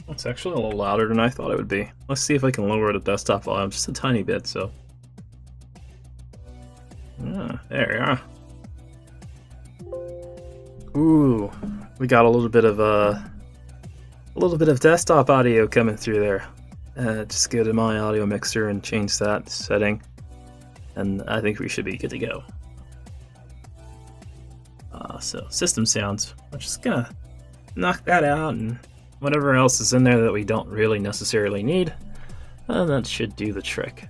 It's actually a little louder than I thought it would be. Let's see if I can lower the desktop volume just a tiny bit, so. There you are. Ooh, we got a little bit of desktop audio coming through there. Just go to my audio mixer and change that setting, and I think we should be good to go. So system sounds. I'm just gonna knock that out, and whatever else is in there that we don't really necessarily need, that should do the trick.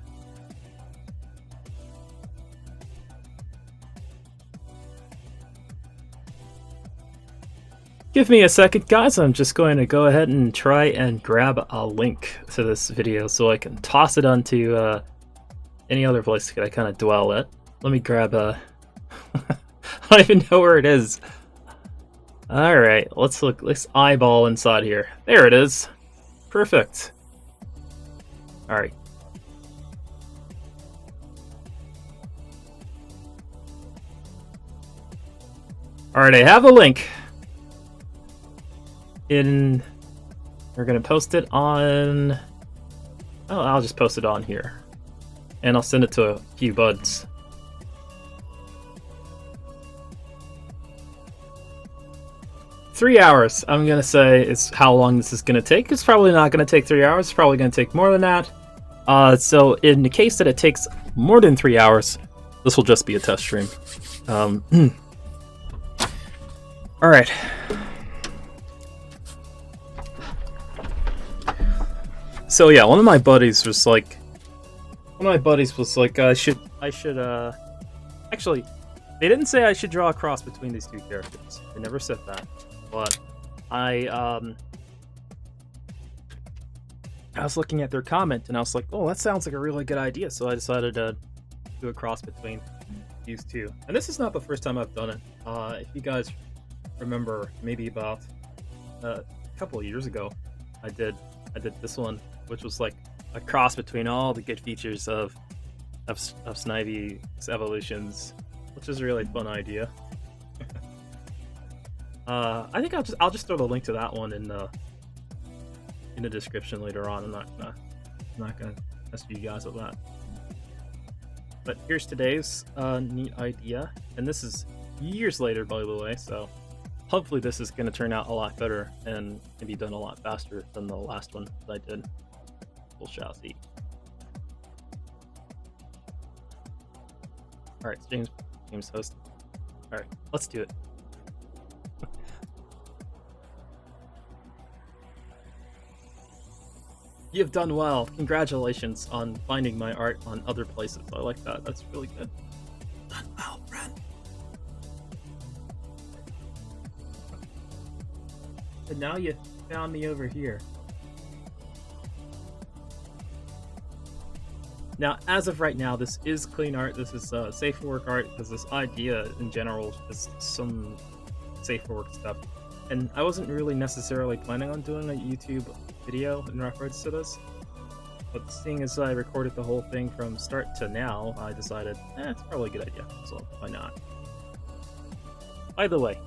Give me a second, guys. I'm just going to go ahead and try and grab a link to this video so I can toss it onto any other place that I kind of dwell at. Let me grab a... I don't even know where it is. Alright, let's look. Let's eyeball inside here. There it is. Perfect. Alright. Alright, I have a link. We're gonna post it on... Oh, I'll just post it on here. And I'll send it to a few buds. Three hours, I'm gonna say, is how long this is gonna take. It's probably not gonna take 3 hours. It's probably gonna take more than that. So in the case that it takes more than 3 hours, this will just be a test stream. Alright. So yeah, one of my buddies was like, I should, actually, they didn't say I should draw a cross between these two characters. They never said that. But I was looking at their comment and I was like, oh, that sounds like a really good idea. So I decided to do a cross between these two. And this is not the first time I've done it. If you guys remember, maybe about a couple of years ago, I did this one, which was like a cross between all the good features of Snivy's evolutions, which is a really fun idea. I think I'll just throw the link to that one in the description later on. I'm not gonna mess with you guys with that. But here's today's neat idea, and this is years later, by the way. So hopefully this is gonna turn out a lot better and can be done a lot faster than the last one that I did. We shall see. All right, James host. All right, let's do it. You've done well. Congratulations on finding my art on other places. I like that. That's really good. Done well, friend. And now you found me over here. Now, as of right now, this is clean art. This is safe for work art because this idea in general is some safe for work stuff. And I wasn't really necessarily planning on doing a YouTube video in reference to this, but seeing as I recorded the whole thing from start to now, I decided, it's probably a good idea, so why not? By the way,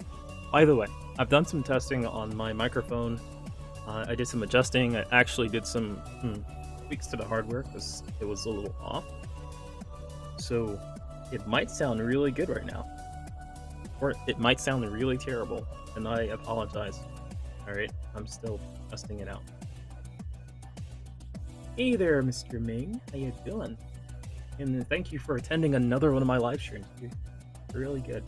I've done some testing on my microphone. I did some adjusting. I actually did some tweaks to the hardware because it was a little off. So it might sound really good right now, or it might sound really terrible, and I apologize. Alright, I'm still testing it out. Hey there, Mr. Ming. How you doing? And thank you for attending another one of my live streams. You're really good.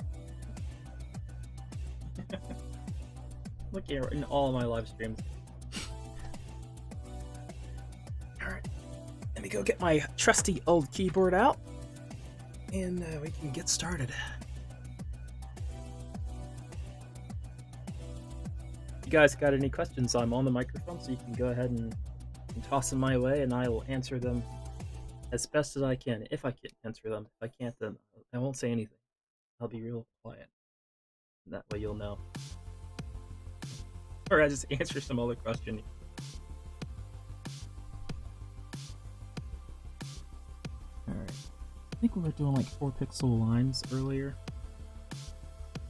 Look here in all of my live streams. Alright, let me go get my trusty old keyboard out, and we can get started. If you guys got any questions, I'm on the microphone, so you can go ahead and toss them my way, and I will answer them as best as I can, if I can answer them. If I can't, then I won't say anything. I'll be real quiet. And that way you'll know. Or I just answer some other question. Alright. I think we were doing like 4 pixel lines earlier.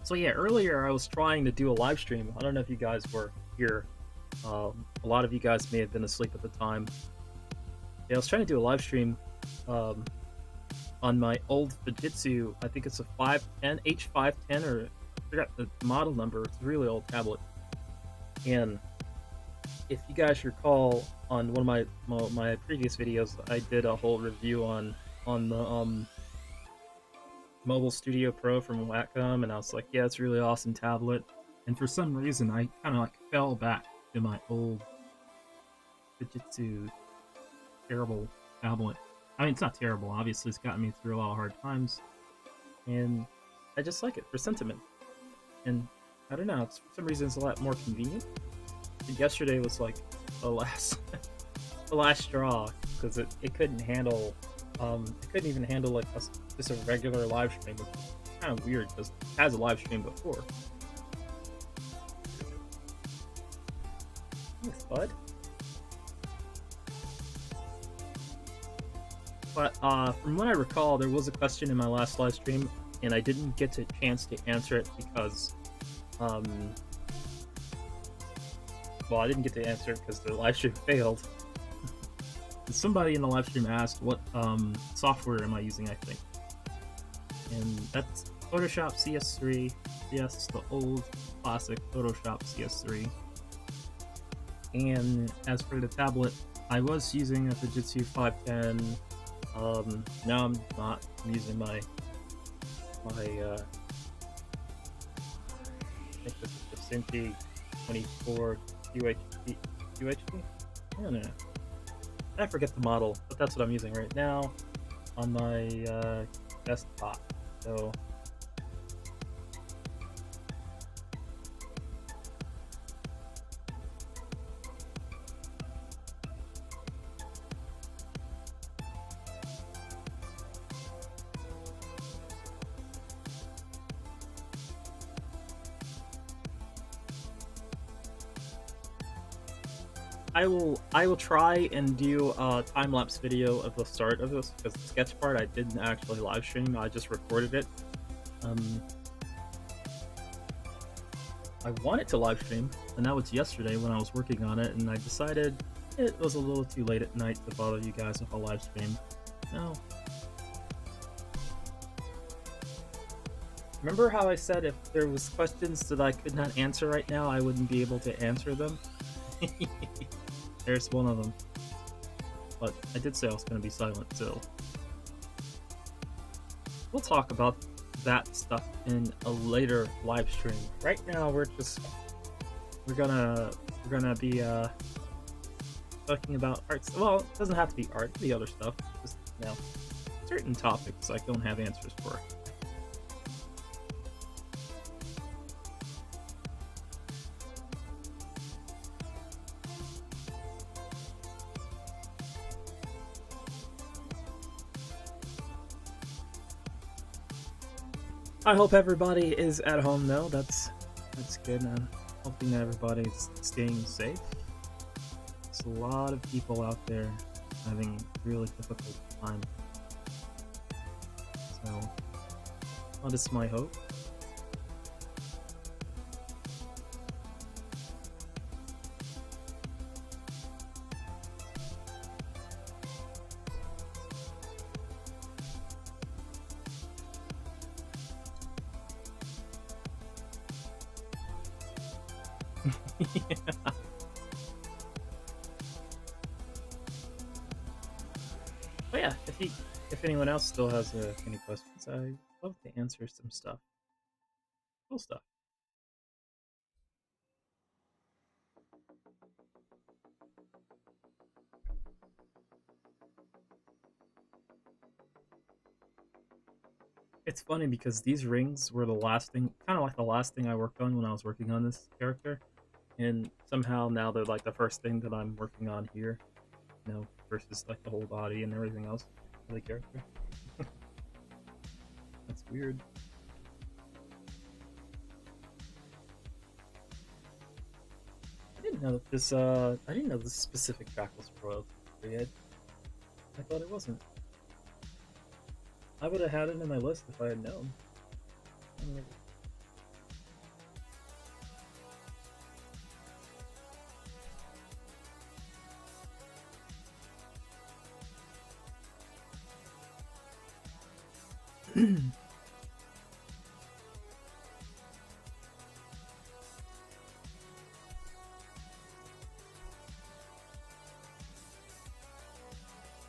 So yeah, earlier I was trying to do a live stream. I don't know if you guys were here A lot of you guys may have been asleep at the time. Yeah, I was trying to do a live stream um, on my old Fujitsu. I think it's a 510 H510, or I forgot the model number. It's a really old tablet. And if you guys recall, on one of my previous videos, I did a whole review on the Mobile Studio Pro from Wacom, and I was like, yeah, it's a really awesome tablet. And for some reason, I kind of like fell back to my old Fujitsu terrible tablet. I mean, it's not terrible. Obviously, it's gotten me through a lot of hard times, and I just like it for sentiment. And I don't know, it's, for some reason, it's a lot more convenient. And yesterday was like the last the last straw, because it couldn't handle it couldn't even handle like just a regular live stream, which is kind of weird because it has a live stream before. Thanks, bud. But from what I recall, there was a question in my last live stream, and I didn't get a chance to answer it because well, I didn't get to answer it because the live stream failed. Somebody in the live stream asked what software am I using, I think. And that's Photoshop CS3. Yes, the old classic Photoshop CS3. And as for the tablet, I was using a Fujitsu 510. Now I'm not. I'm using my I think this is the Cinti 24 UHD? I don't know. I forget the model, but that's what I'm using right now on my desktop. So I will try and do a time-lapse video of the start of this, because the sketch part I didn't actually live stream, I just recorded it. I wanted to live stream, and that was yesterday when I was working on it, and I decided it was a little too late at night to bother you guys with a live stream. No. Remember how I said if there was questions that I could not answer right now, I wouldn't be able to answer them? There's one of them. But I did say I was going to be silent, so we'll talk about that stuff in a later live stream. Right now, we're gonna be talking about arts. Well, it doesn't have to be art. It can be other stuff. Just, you know, certain topics I don't have answers for. I hope everybody is at home though. That's good. I'm hoping that everybody's staying safe. There's a lot of people out there having a really difficult time. So, that is my hope. Yeah. But yeah, if anyone else still has any questions, I'd love to answer some stuff. Cool stuff. It's funny because these rings were the last thing, kind of like the last thing I worked on when I was working on this character. And somehow now they're like the first thing that I'm working on here, you know, versus like the whole body and everything else of the character. That's weird. I didn't know that this I didn't know this specific track was royalty free. I thought it wasn't. I would have had it in my list if I had known. That's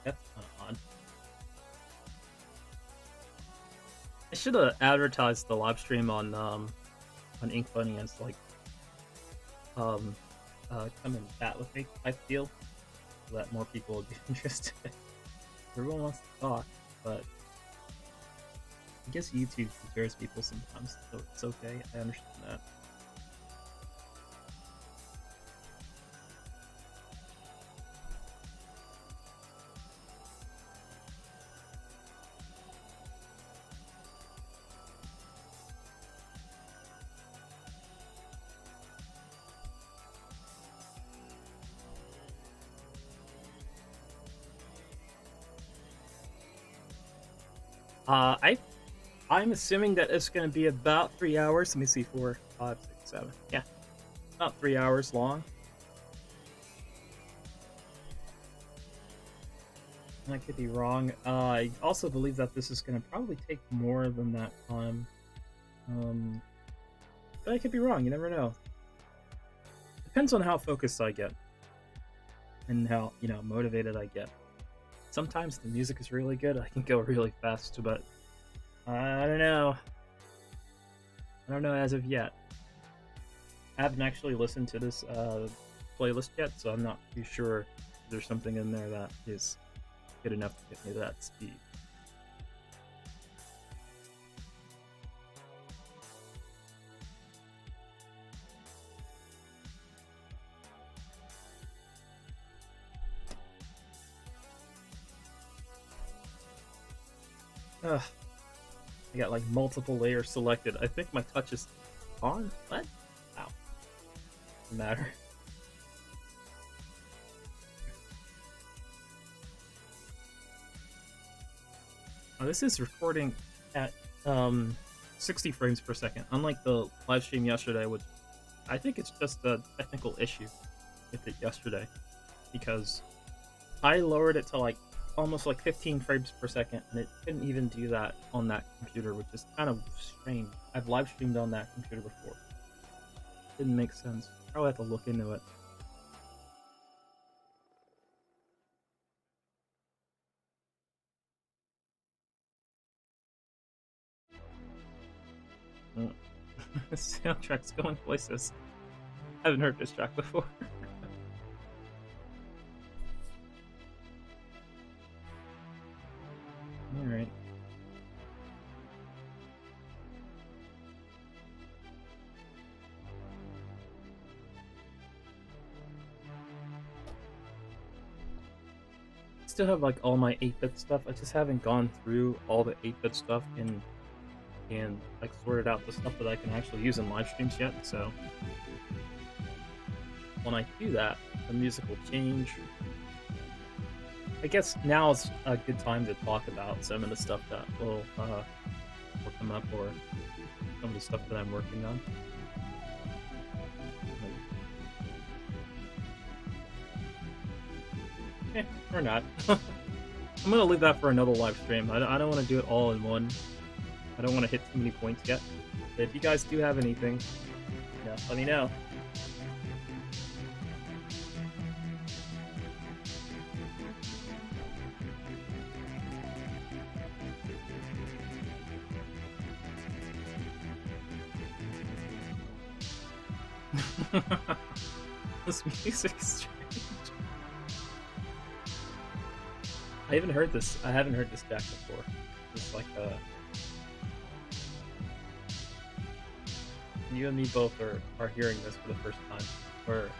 kind of odd. I should have advertised the live stream on Ink Bunny as like come and chat with me type deal, so that more people would be interested. Everyone wants to talk, but I guess YouTube scares people sometimes, so it's okay. I understand that. I'm assuming that it's going to be about 3 hours. Let me see, 4, 5, 6, 7. Yeah, about 3 hours long. I could be wrong. I also believe that this is going to probably take more than that time. But I could be wrong. You never know. Depends on how focused I get and how motivated I get. Sometimes the music is really good. I can go really fast, but I don't know. I don't know as of yet. I haven't actually listened to this playlist yet, so I'm not too sure if there's something in there that is good enough to get me to that speed. Ugh. I got like multiple layers selected. I think my touch is on. What? Wow. Doesn't matter. Oh, this is recording at 60 frames per second. Unlike the live stream yesterday, which I think it's just a technical issue with it yesterday, because I lowered it to like almost like 15 frames per second, and it couldn't even do that on that computer, which is kind of strange. I've live streamed on that computer before. Didn't make sense. Probably have to look into it. This soundtrack's going places. I haven't heard this track before. Alright. Still have like all my 8-bit stuff. I just haven't gone through all the 8-bit stuff and like sorted out the stuff that I can actually use in live streams yet. So when I do that, the music will change. I guess now is a good time to talk about some of the stuff that will come up, or some of the stuff that I'm working on. Or not. I'm gonna leave that for another live stream. I don't want to do it all in one. I don't want to hit too many points yet. But if you guys do have anything, let me know. This music's strange. I haven't heard this track before. It's like you and me both are hearing this for the first time. Or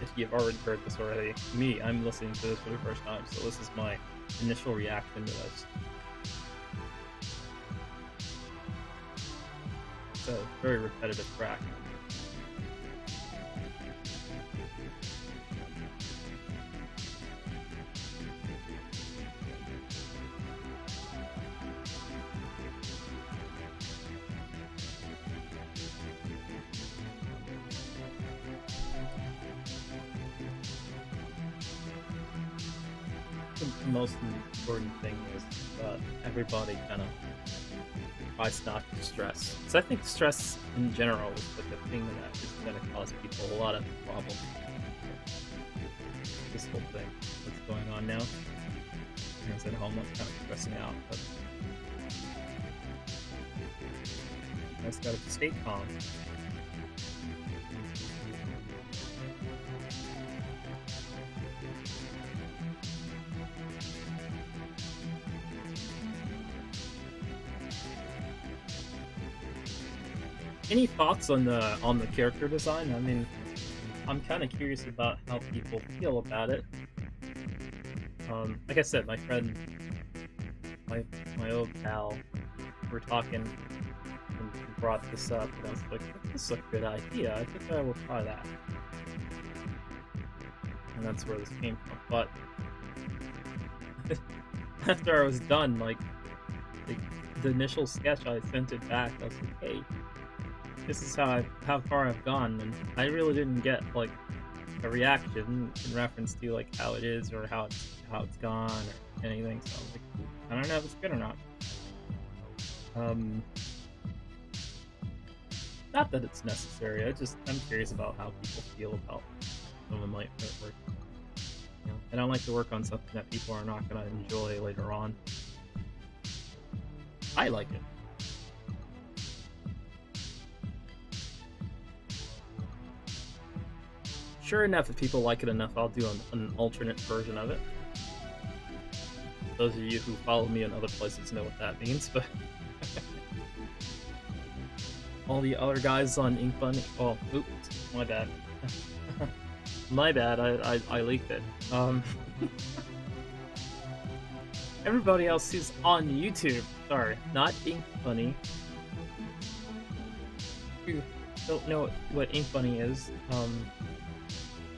if you've already heard this already, I'm listening to this for the first time, so this is my initial reaction to this. It's a very repetitive track. the most important thing is that everybody kind of tries not to stress. Because I think stress in general is like a thing that is going to cause people a lot of problems. This whole thing that's going on now. When I was at home, I'm kind of stressing out, but I just gotta stay calm. Any thoughts on the character design? I mean, I'm kind of curious about how people feel about it. Like I said, my friend, my old pal, we're talking and he brought this up, and I was like, "This is a good idea. I think I will try that." And that's where this came from. But after I was done, like the initial sketch, I sent it back. I was like, "Hey, this is how far I've gone," and I really didn't get like a reaction in reference to like how it is or how it's gone or anything. So I was like, I don't know if it's good or not. Not that it's necessary. I'm curious about how people feel about some of my artwork. You know, I don't like to work on something that people are not going to enjoy later on. I like it. Sure enough, if people like it enough, I'll do an alternate version of it. Those of you who follow me in other places know what that means, but all the other guys on Ink Bunny. Oh, oops, my bad. My bad. I leaked it. Everybody else who's on YouTube, sorry, not Ink Bunny. Who don't know what Ink Bunny is?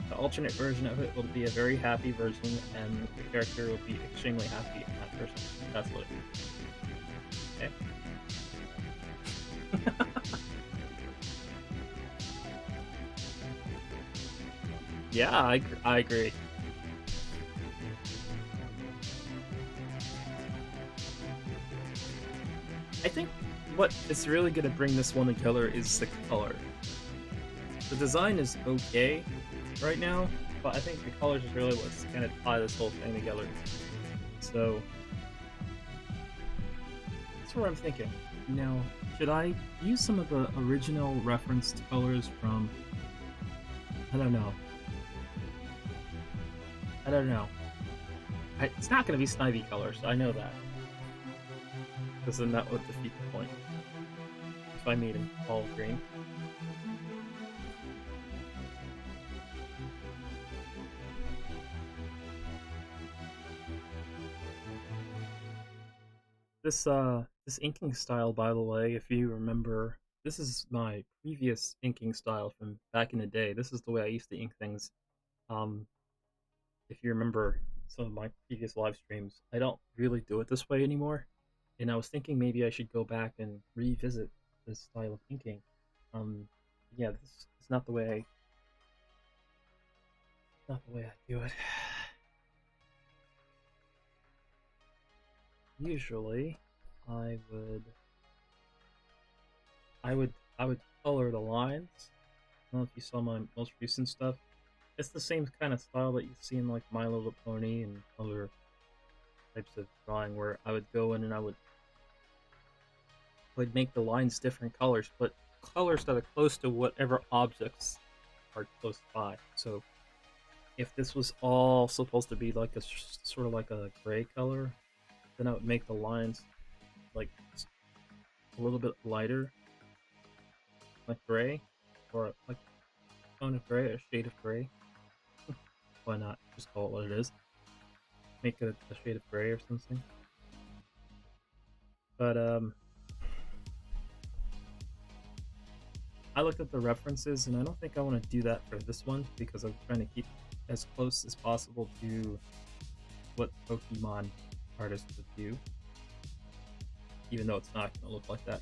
The alternate version of it will be a very happy version, and the character will be extremely happy in that version. That's what it is. Okay. Yeah, I agree. I think what is really going to bring this one together is the color. The design is okay right now, but I think the colors is really what's going to tie this whole thing together. So that's what I'm thinking. Now, should I use some of the original referenced colors from... I don't know. It's not going to be Snivy colors, I know that. Because then that would defeat the point. If I made him all green. This inking style, by the way, if you remember, this is my previous inking style from back in the day. This is the way I used to ink things. If you remember some of my previous live streams, I don't really do it this way anymore. And I was thinking maybe I should go back and revisit this style of inking. Yeah, this is not the way I do it. Usually, I would color the lines. I don't know if you saw my most recent stuff. It's the same kind of style that you see in like My Little Pony and other types of drawing, where I would go in and I would make the lines different colors, but colors that are close to whatever objects are close by. So if this was all supposed to be like a sort of like a gray color, then I would make the lines like a little bit lighter, like gray, or like a tone of gray, a shade of gray. Why not just call it what it is? Make it a shade of gray or something. But I looked at the references, and I don't think I want to do that for this one because I'm trying to keep as close as possible to what Pokemon artists would do, even though it's not going to look like that.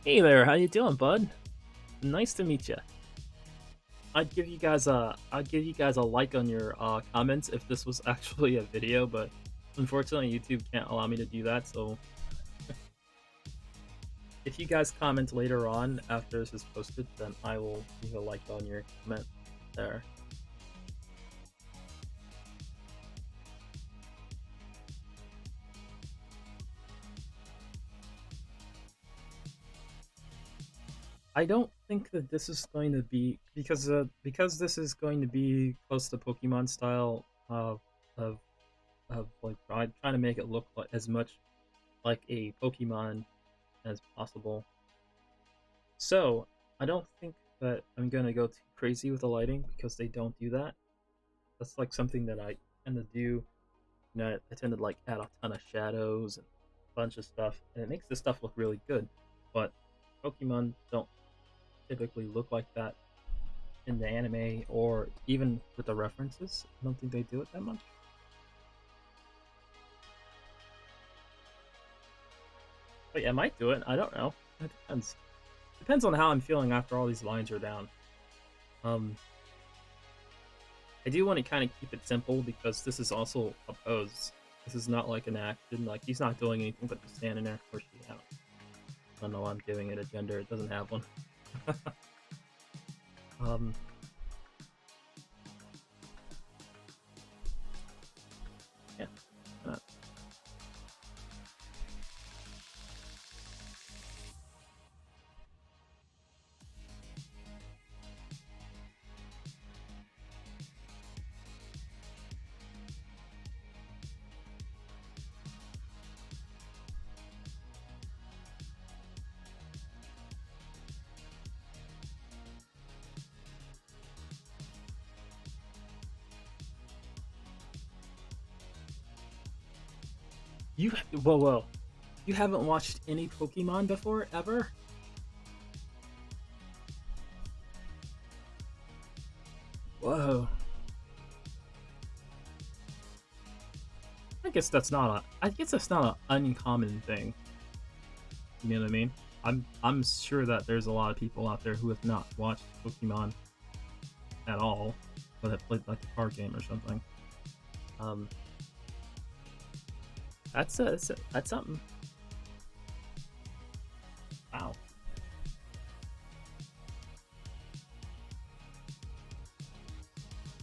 Hey there, how you doing, bud? Nice to meet you. I'd give you guys a like on your comments if this was actually a video, but unfortunately YouTube can't allow me to do that. So if you guys comment later on after this is posted, then I will leave a like on your comment there. I don't think that this is going to be because this is going to be close to Pokemon style of like trying to make it look like as much like a Pokemon as possible. So I don't think that I'm gonna go too crazy with the lighting because they don't do that. That's like something that I tend to do. You know, I tend to like add a ton of shadows and a bunch of stuff, and it makes the stuff look really good. But Pokemon don't typically look like that in the anime or even with the references. I don't think they do it that much. But yeah, I might do it. I don't know. It depends. Depends on how I'm feeling after all these lines are down. I do want to kind of keep it simple because this is also a pose. This is not like an action. Like he's not doing anything but just standing there. Of course, I don't know why I'm giving it a gender. It doesn't have one. um, yeah. You whoa. You haven't watched any Pokemon before ever? Whoa. I guess that's not an uncommon thing. You know what I mean? I'm sure that there's a lot of people out there who have not watched Pokemon at all, but have played like a card game or something. Um, that's something. Wow.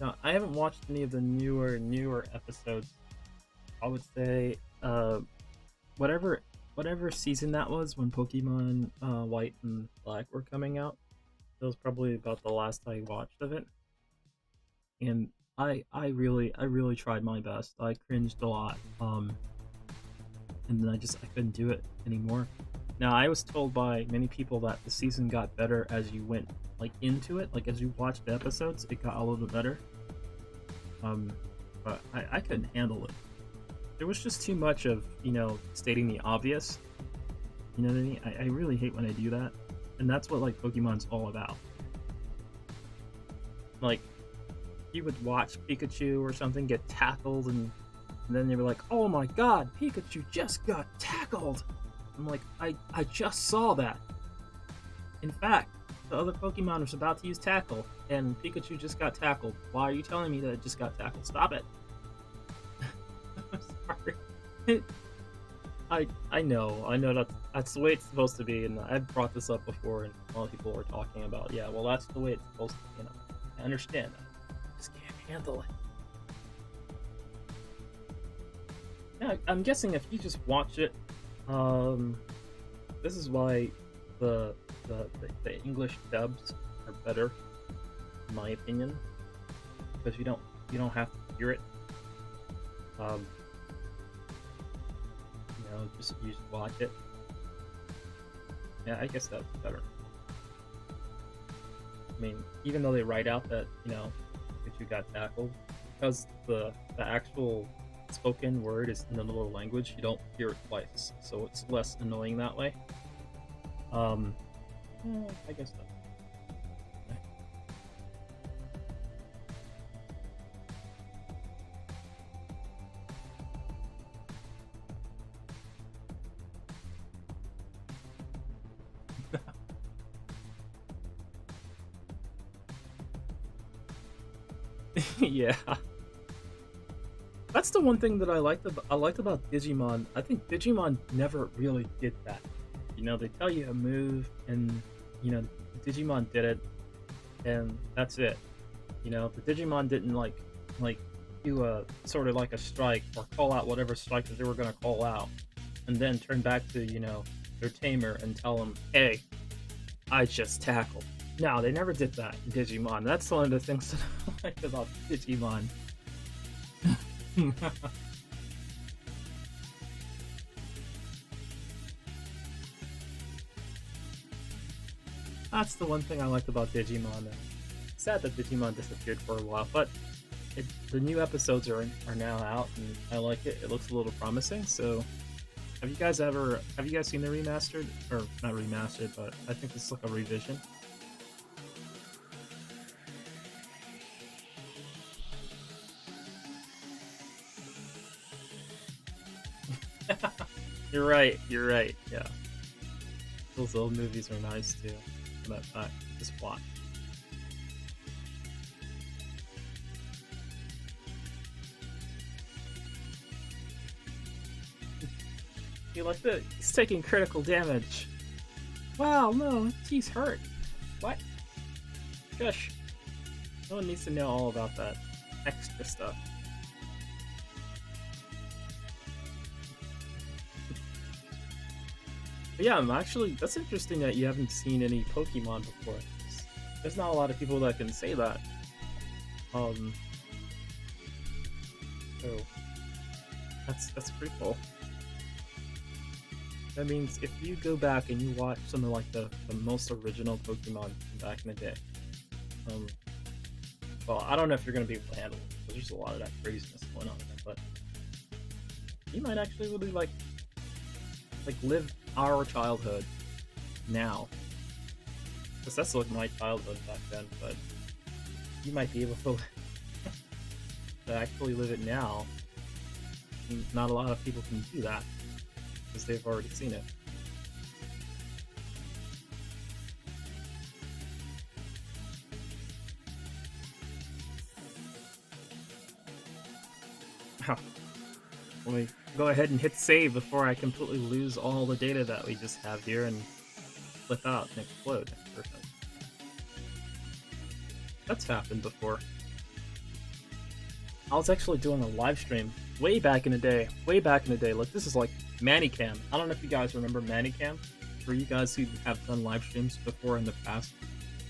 No, I haven't watched any of the newer episodes. I would say, whatever whatever season that was when Pokemon White and Black were coming out. That was probably about the last I watched of it, and I really tried my best. I cringed a lot, and then I couldn't do it anymore. Now I was told by many people that the season got better as you went like into it, like as you watched the episodes, it got a little bit better. But I couldn't handle it. There was just too much of, stating the obvious. You know what I mean? I really hate when I do that, and that's what like Pokemon's all about. Like, you would watch Pikachu or something get tackled, and then they were like, "Oh my God, Pikachu just got tackled." I'm like, I just saw that. In fact, the other Pokemon was about to use Tackle, and Pikachu just got tackled. Why are you telling me that it just got tackled? Stop it. I'm sorry. I know that's the way it's supposed to be, and I've brought this up before, and a lot of people were talking about, yeah, well, that's the way it's supposed to be. I understand that. I just can't handle it. Yeah, I'm guessing if you just watch it, this is why the English dubs are better, in my opinion, because you don't have to hear it. You just watch it. Yeah, I guess that's better. I mean, even though they write out that, Pikachu got tackled, because the actual spoken word is in another language, you don't hear it twice, so it's less annoying that way. I guess so. Yeah. That's the one thing that I liked about Digimon. I think Digimon never really did that. You know, they tell you a move, and you know, Digimon did it, and that's it. You know, the Digimon didn't like do a sort of like a strike or call out whatever strike that they were gonna call out, and then turn back to their tamer and tell them, "Hey, I just tackled." No, they never did that in Digimon. That's one of the things that I like about Digimon. That's the one thing I liked about Digimon. And sad that Digimon disappeared for a while, but the new episodes are now out, and I like it. It looks a little promising. So, have you guys seen the remastered or not remastered? But I think this is like a revision. You're right. You're right. Yeah, those old movies are nice too. But just watch. He like the he's taking critical damage. Wow, no, he's hurt. What? Shush. No one needs to know all about that extra stuff. But yeah, that's interesting that you haven't seen any Pokemon before. There's not a lot of people that can say that. Um, so that's pretty cool. That means if you go back and you watch some of like the most original Pokemon from back in the day, um, well, I don't know if you're gonna be able to handle it because there's a lot of that craziness going on in it, but you might actually really like live our childhood now. Because that's like my childhood back then, but you might be able to actually live it now. Not a lot of people can do that because they've already seen it. Let me go ahead and hit save before I completely lose all the data that we just have here and flip out and explode. Perfect. That's happened before. I was actually doing a live stream way back in the day. Way back in the day. Like, this is like Manicam. I don't know if you guys remember Manicam. For you guys who have done live streams before in the past,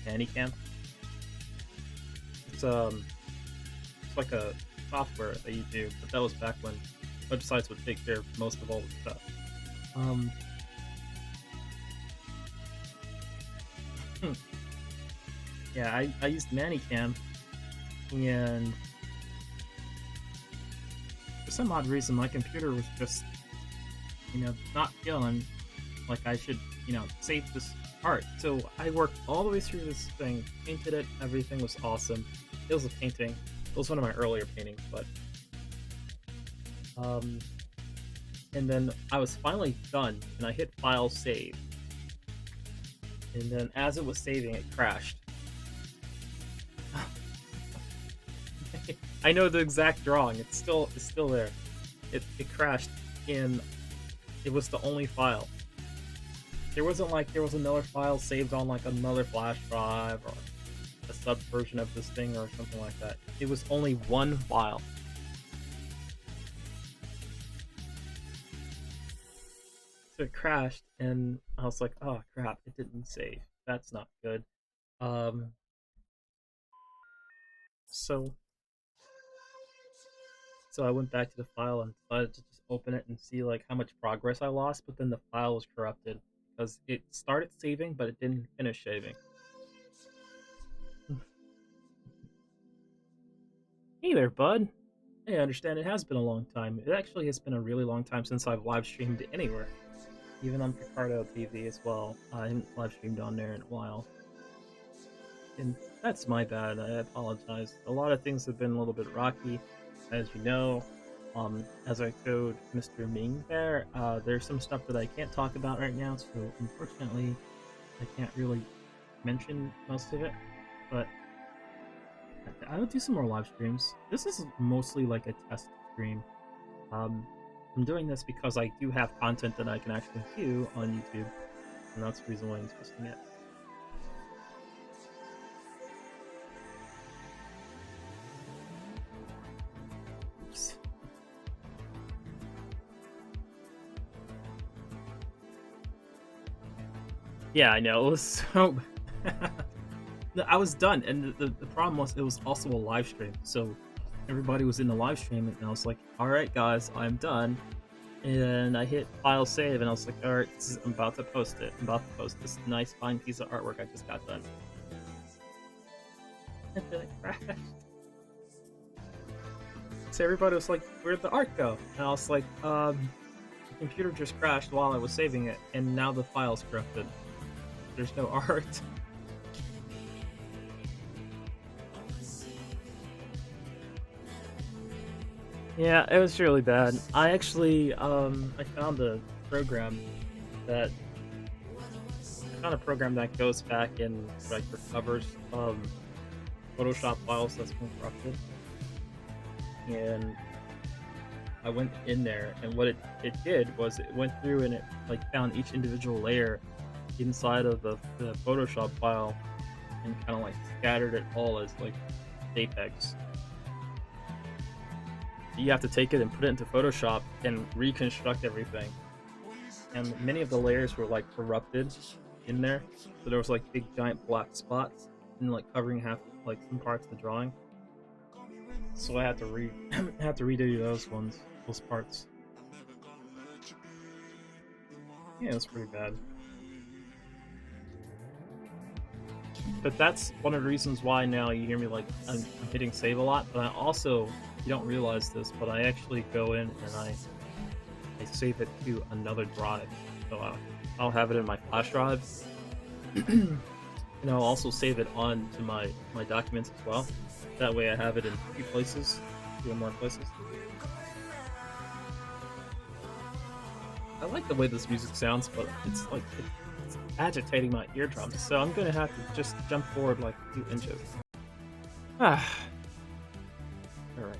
Manicam. It's like a software that you do, but that was back when websites would take care of most of all the stuff. Um, yeah, I used Manicam, and for some odd reason, my computer was just, not feeling like I should, save this art. So I worked all the way through this thing, painted it, everything was awesome. It was a painting. It was one of my earlier paintings, but and then I was finally done, and I hit File Save, and then as it was saving, it crashed. I know the exact drawing. It's still there. It crashed, and it was the only file. There wasn't like there was another file saved on like another flash drive or a sub version of this thing or something like that. It was only one file. So it crashed, and I was like, "Oh crap! It didn't save. That's not good." Um, so so I went back to the file and decided to just open it and see like how much progress I lost. But then the file was corrupted because it started saving, but it didn't finish saving. Hey there, bud. Hey, I understand it has been a long time. It actually has been a really long time since I've live streamed anywhere, even on Picardo TV as well. I haven't live streamed on there in a while, and that's my bad. I apologize. A lot of things have been a little bit rocky, as you know. As I told Mr. Ming there, there's some stuff that I can't talk about right now, so unfortunately, I can't really mention most of it. But I'll do some more live streams. This is mostly like a test stream. Um, I'm doing this because I do have content that I can actually do on YouTube, and that's the reason why I'm testing it. Oops. Yeah, I know. It was so. I was done, and the problem was it was also a live stream, so everybody was in the live stream, and I was like, "All right, guys, I'm done." And I hit file save, and I was like, "All right, I'm about to post it. I'm about to post this nice fine piece of artwork I just got done." And then it crashed. So everybody was like, "Where'd the art go?" And I was like, the computer just crashed while I was saving it, and now the file's corrupted. There's no art." Yeah, it was really bad. I actually, I found a program that goes back and like recovers Photoshop files that's been corrupted. And I went in there, and what it did was it went through and it like found each individual layer inside of the Photoshop file and kind of like scattered it all as like JPEGs. You have to take it and put it into Photoshop and reconstruct everything. And many of the layers were like corrupted in there, so there was like big giant black spots and like covering half like some parts of the drawing. So I had to had to redo those parts. Yeah, it was pretty bad. But that's one of the reasons why now you hear me like I'm hitting save a lot. But I also, you don't realize this, but I actually go in and I save it to another drive. So I'll have it in my flash drive, and I'll also save it on to my documents as well. That way I have it in 2 more places. I like the way this music sounds, but it's like it's agitating my eardrums, so I'm gonna have to just jump forward like a few inches. Ah, all right.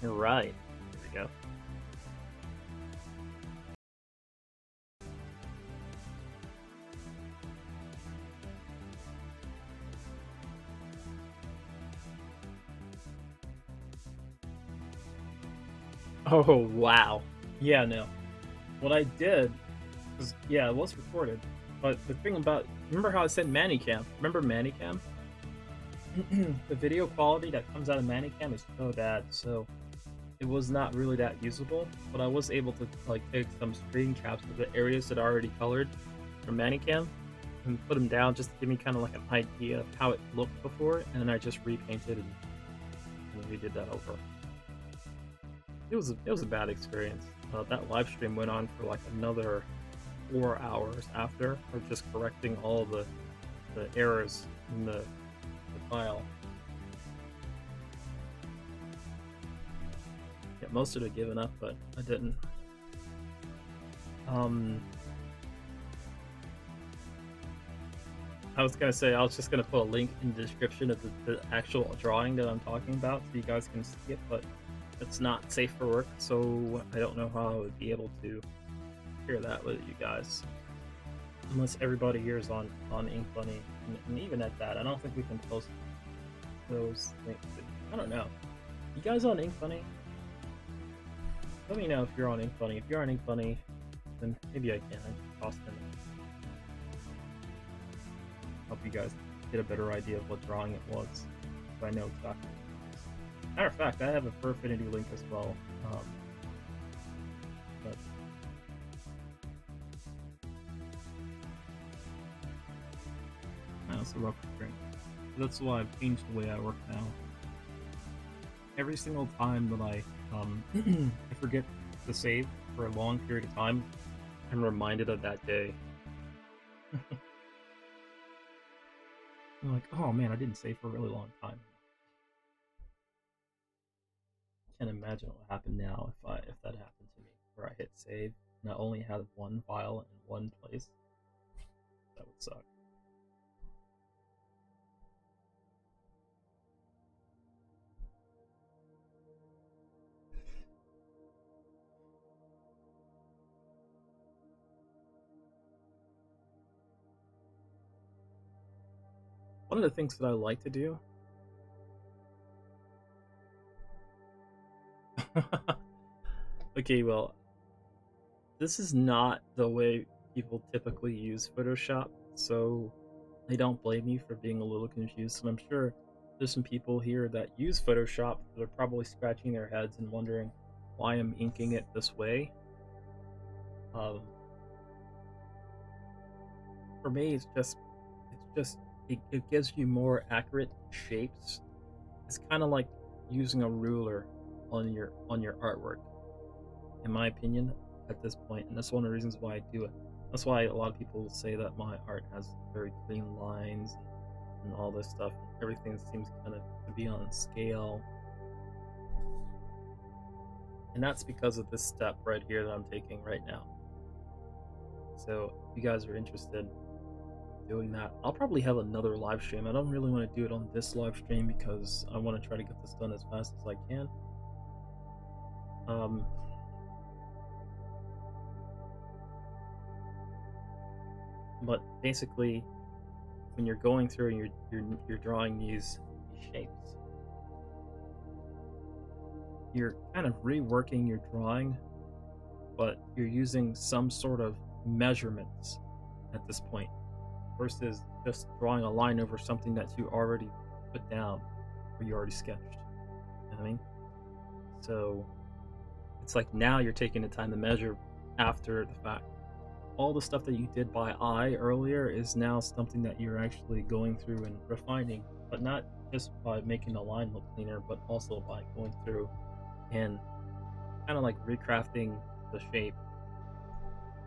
All right. Here we go. Oh wow. Yeah, no. What I did was, yeah, it was recorded, but the thing about, remember how I said Manicam? Remember Manicam? The video quality that comes out of Manicam is so bad, so it was not really that usable. But I was able to like take some screen caps of the areas that are already colored from Manicam and put them down just to give me kind of like an idea of how it looked before, and then I just repainted and redid that over. It was a bad experience. That live stream went on for like another 4 hours after of just correcting all of the errors in the file. Yeah, most of it given up, but I didn't. I was gonna say I was just gonna put a link in the description of the actual drawing that I'm talking about so you guys can see it, but it's not safe for work, so I don't know how I would be able to share that with you guys. Unless everybody here is on Ink Bunny, and even at that, I don't think we can post those things. I don't know. You guys on Ink Bunny? Let me know if you're on Ink Bunny. If you're on Ink Bunny, then maybe I can. I can toss them. Help you guys get a better idea of what drawing it was, so I know exactly. Matter of fact, I have a Furfinity link as well. But that's a rough drink. That's why I've changed the way I work now. Every single time that I I forget to save for a long period of time, I'm reminded of that day. I'm like, oh man, I didn't save for a really long time. Can't imagine what would happen now if that happened to me, where I hit save and I only had one file in one place. That would suck. One of the things that I like to do. Okay, well, this is not the way people typically use Photoshop, so I don't blame you for being a little confused. And I'm sure there's some people here that use Photoshop that are probably scratching their heads and wondering why I'm inking it this way. For me, it gives you more accurate shapes. It's kind of like using a ruler on your artwork, in my opinion, at this point, and that's one of the reasons why I do it. That's why a lot of people say that my art has very clean lines and all this stuff. Everything seems kind of to be on scale, and that's because of this step right here that I'm taking right now. So if you guys are interested in doing that, I'll probably have another live stream. I don't really want to do it on this live stream because I want to try to get this done as fast as I can. But basically, when you're going through and you're drawing these shapes, you're kind of reworking your drawing, but you're using some sort of measurements at this point, versus just drawing a line over something that you already put down or you already sketched. You know what I mean? So it's like now you're taking the time to measure after the fact. All the stuff that you did by eye earlier is now something that you're actually going through and refining, but not just by making the line look cleaner, but also by going through and kind of like recrafting the shape,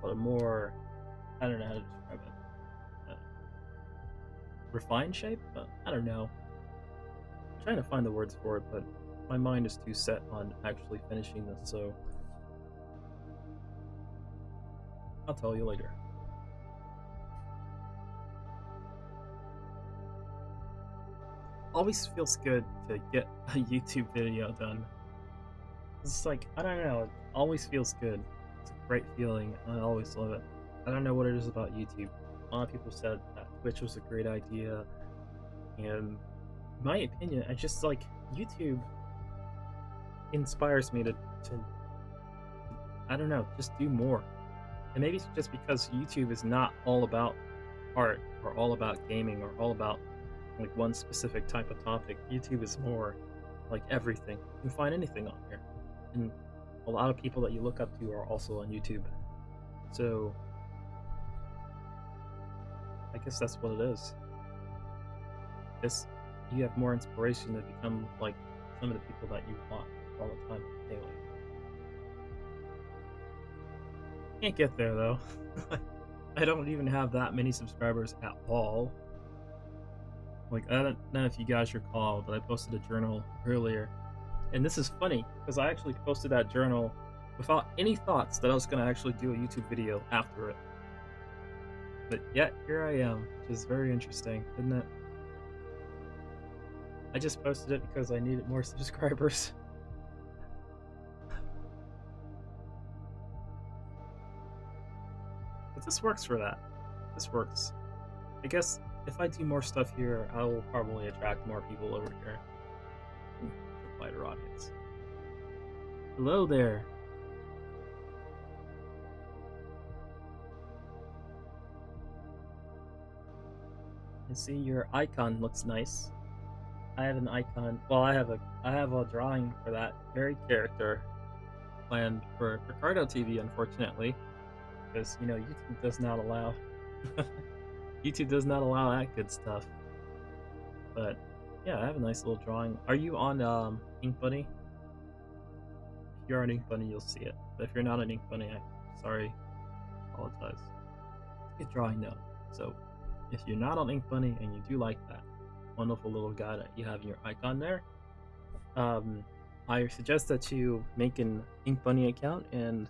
but a more, I don't know how to describe it, refined shape? I don't know. I'm trying to find the words for it, but my mind is too set on actually finishing this, so I'll tell you later. Always feels good to get a YouTube video done. It's like, I don't know, it always feels good. It's a great feeling. I always love it. I don't know what it is about YouTube. A lot of people said that Twitch was a great idea, and in my opinion, I just like YouTube inspires me to I don't know, just do more. And maybe it's just because YouTube is not all about art or all about gaming or all about like one specific type of topic. YouTube is more like everything. You can find anything on here. And a lot of people that you look up to are also on YouTube. So I guess that's what it is. Just you have more inspiration to become like some of the people that you want all the time daily. Can't get there though. I don't even have that many subscribers at all. Like, I don't know if you guys recall, but I posted a journal earlier. And this is funny, because I actually posted that journal without any thoughts that I was going to actually do a YouTube video after it. But yet, here I am, which is very interesting, isn't it? I just posted it because I needed more subscribers. But this works for that. This works. I guess if I do more stuff here, I will probably attract more people over here. A wider audience. Hello there. I see your icon looks nice. I have an icon. Well, I have a drawing for that very character planned for Ricardo TV, unfortunately, because you know YouTube does not allow YouTube does not allow that good stuff. But yeah, I have a nice little drawing. Are you on Ink Bunny? If you're on Ink Bunny, you'll see it. But if you're not on Ink Bunny, I'm sorry. Apologize. Good drawing though. So if you're not on Ink Bunny and you do like that wonderful little guy that you have in your icon there, I suggest that you make an Ink Bunny account and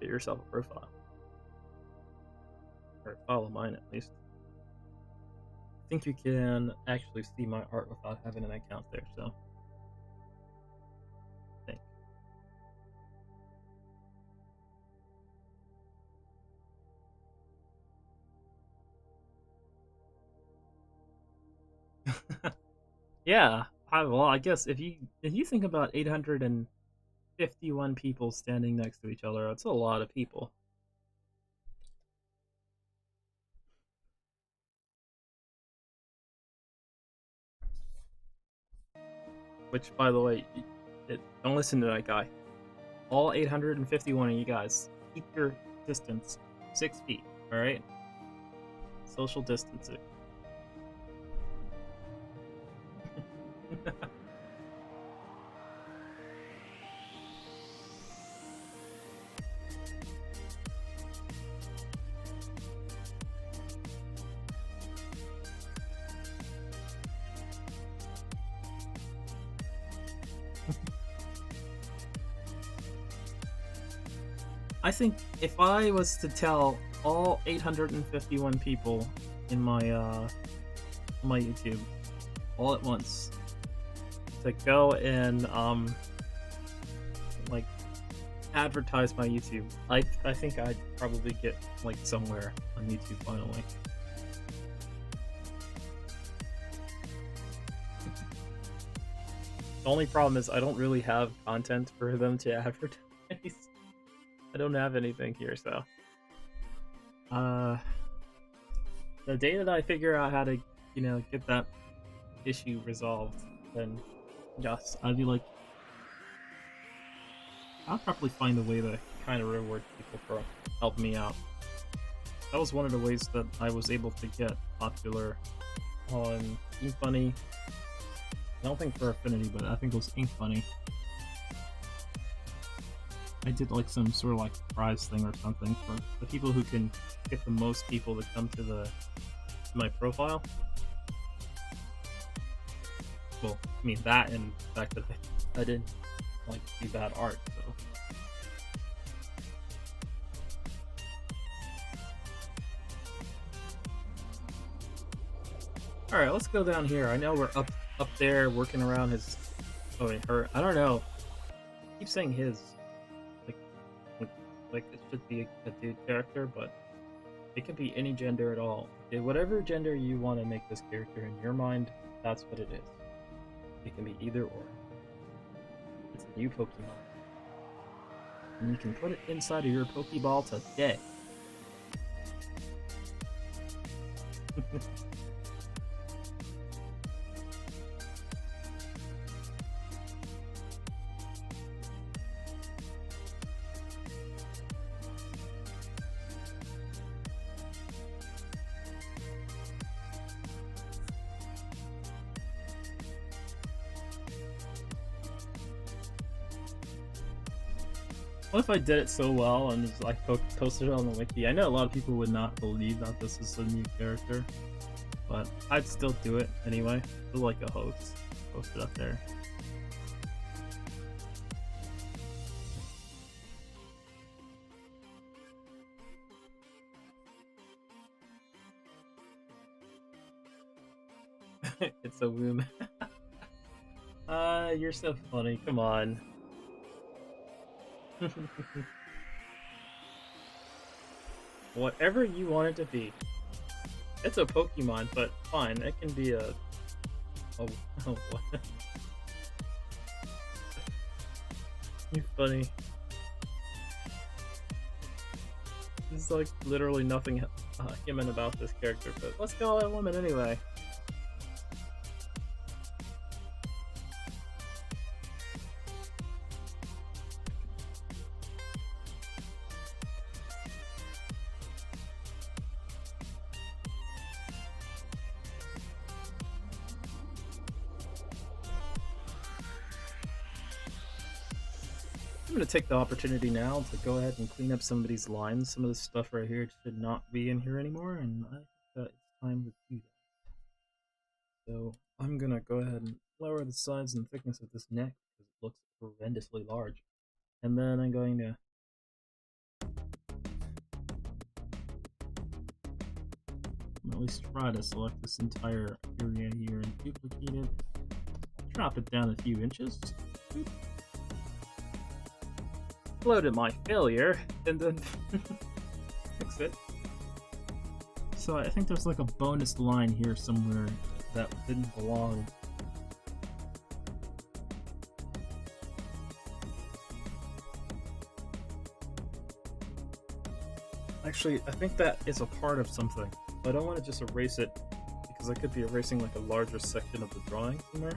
get yourself a profile. or follow mine at least. I think you can actually see my art without having an account there, so I think. Yeah, well, I guess if you think about 851 people standing next to each other, that's a lot of people. Which, by the way, don't listen to that guy. All 851 of you guys, keep your distance 6 feet. All right, social distancing. I think if I was to tell all 851 people in my YouTube all at once to go and like advertise my YouTube, I think I'd probably get like somewhere on YouTube finally. The only problem is I don't really have content for them to advertise. I don't have anything here, so the day that I figure out how to, get that issue resolved, then yes, I'd be like, I'll probably find a way to kind of reward people for helping me out. That was one of the ways that I was able to get popular on Ink Bunny. I don't think for Affinity, but I think it was Ink Bunny. I did like some sort of like prize thing or something for the people who can get the most people to come to my profile. Well, I mean that and the fact that I didn't like do bad art, so. Alright, let's go down here. I know we're up there working around his... Oh wait, her. I don't know. I keep saying his. Like it should be a dude character, but it could be any gender at all. Whatever gender you want to make this character in your mind, that's what it is. It can be either or. It's a new Pokemon. And you can put it inside of your Pokeball today. What if I did it so well and just like posted it on the wiki? I know a lot of people would not believe that this is a new character, but I'd still do it anyway. Feel like a host. Post it up there. It's a woman. You're so funny. Come on. Whatever you want it to be. It's a Pokemon, but fine. It can be a... Oh, what? You're funny. There's like literally nothing human about this character, but let's go a woman anyway. I'm going to take the opportunity now to go ahead and clean up some of these lines. Some of this stuff right here should not be in here anymore, and I think that it's time to do that. So I'm going to go ahead and lower the size and thickness of this neck because it looks horrendously large. And then I'm going to at least try to select this entire area here and duplicate it. Drop it down a few inches. Boop. Load at my failure, and then fix it. So I think there's like a bonus line here somewhere that didn't belong. Actually, I think that is a part of something. I don't want to just erase it because I could be erasing like a larger section of the drawing somewhere.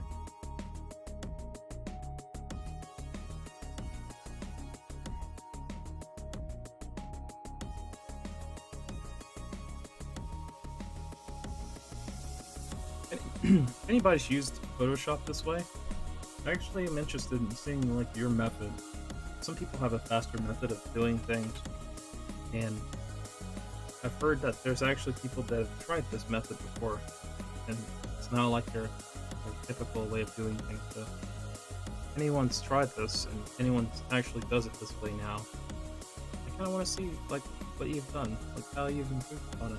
If anybody's used Photoshop this way, I actually am interested in seeing like your method. Some people have a faster method of doing things, and I've heard that there's actually people that have tried this method before, and it's not like their typical way of doing things. So if anyone's tried this, and anyone actually does it this way now, I kind of want to see like what you've done, like how you've improved on it.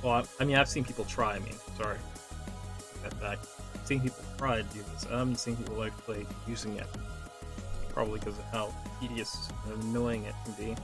Well, I mean, I've seen people try. Sorry, take that back. I've seen people try to do this. I haven't seen people actually using it. Probably because of how tedious and annoying it can be.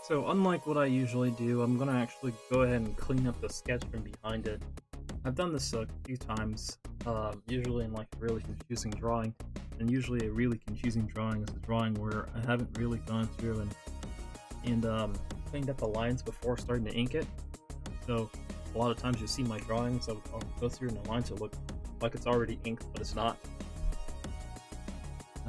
So unlike what I usually do, I'm gonna actually go ahead and clean up the sketch from behind it. I've done this a few times, usually in like a really confusing drawing, and usually a really confusing drawing is a drawing where I haven't really gone through and cleaned up the lines before starting to ink it. So a lot of times you see my drawings, I'll go through and the lines will look like it's already inked, but it's not.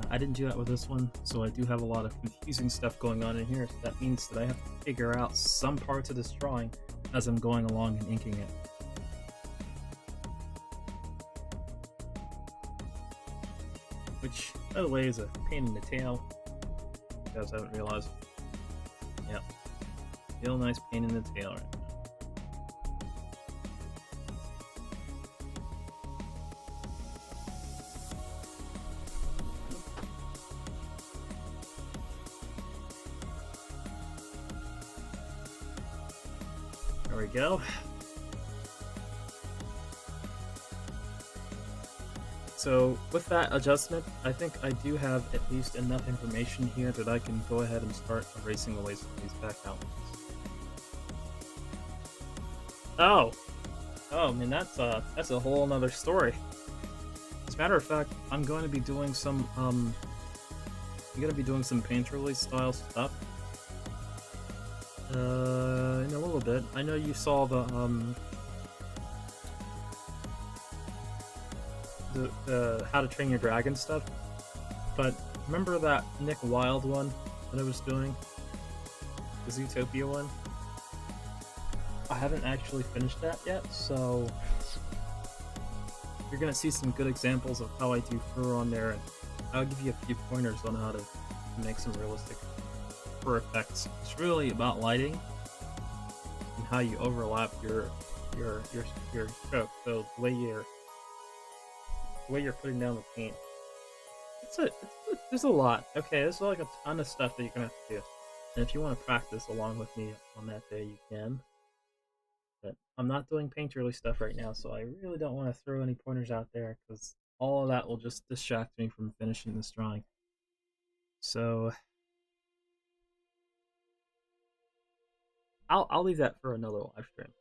I didn't do that with this one, so I do have a lot of confusing stuff going on in here, so that means that I have to figure out some parts of this drawing as I'm going along and inking it. Which, by the way, is a pain in the tail. You guys haven't realized. Yep. Real nice pain in the tail right now. There we go. So with that adjustment, I think I do have at least enough information here that I can go ahead and start erasing away some of these back outlines. Oh man, that's a whole nother story. As a matter of fact, I'm going to be doing some painterly style stuff in a little bit. I know you saw the How to Train Your Dragon stuff, but remember that Nick Wilde one that I was doing? The Zootopia one? I haven't actually finished that yet, so you're gonna see some good examples of how I do fur on there, and I'll give you a few pointers on how to make some realistic fur effects. It's really about lighting and how you overlap your stroke, so the way you're putting down the paint. There's a lot. Okay, there's like a ton of stuff that you're gonna have to do. And if you want to practice along with me on that day, you can. But I'm not doing painterly stuff right now, so I really don't want to throw any pointers out there, because all of that will just distract me from finishing this drawing. So I'll leave that for another live stream.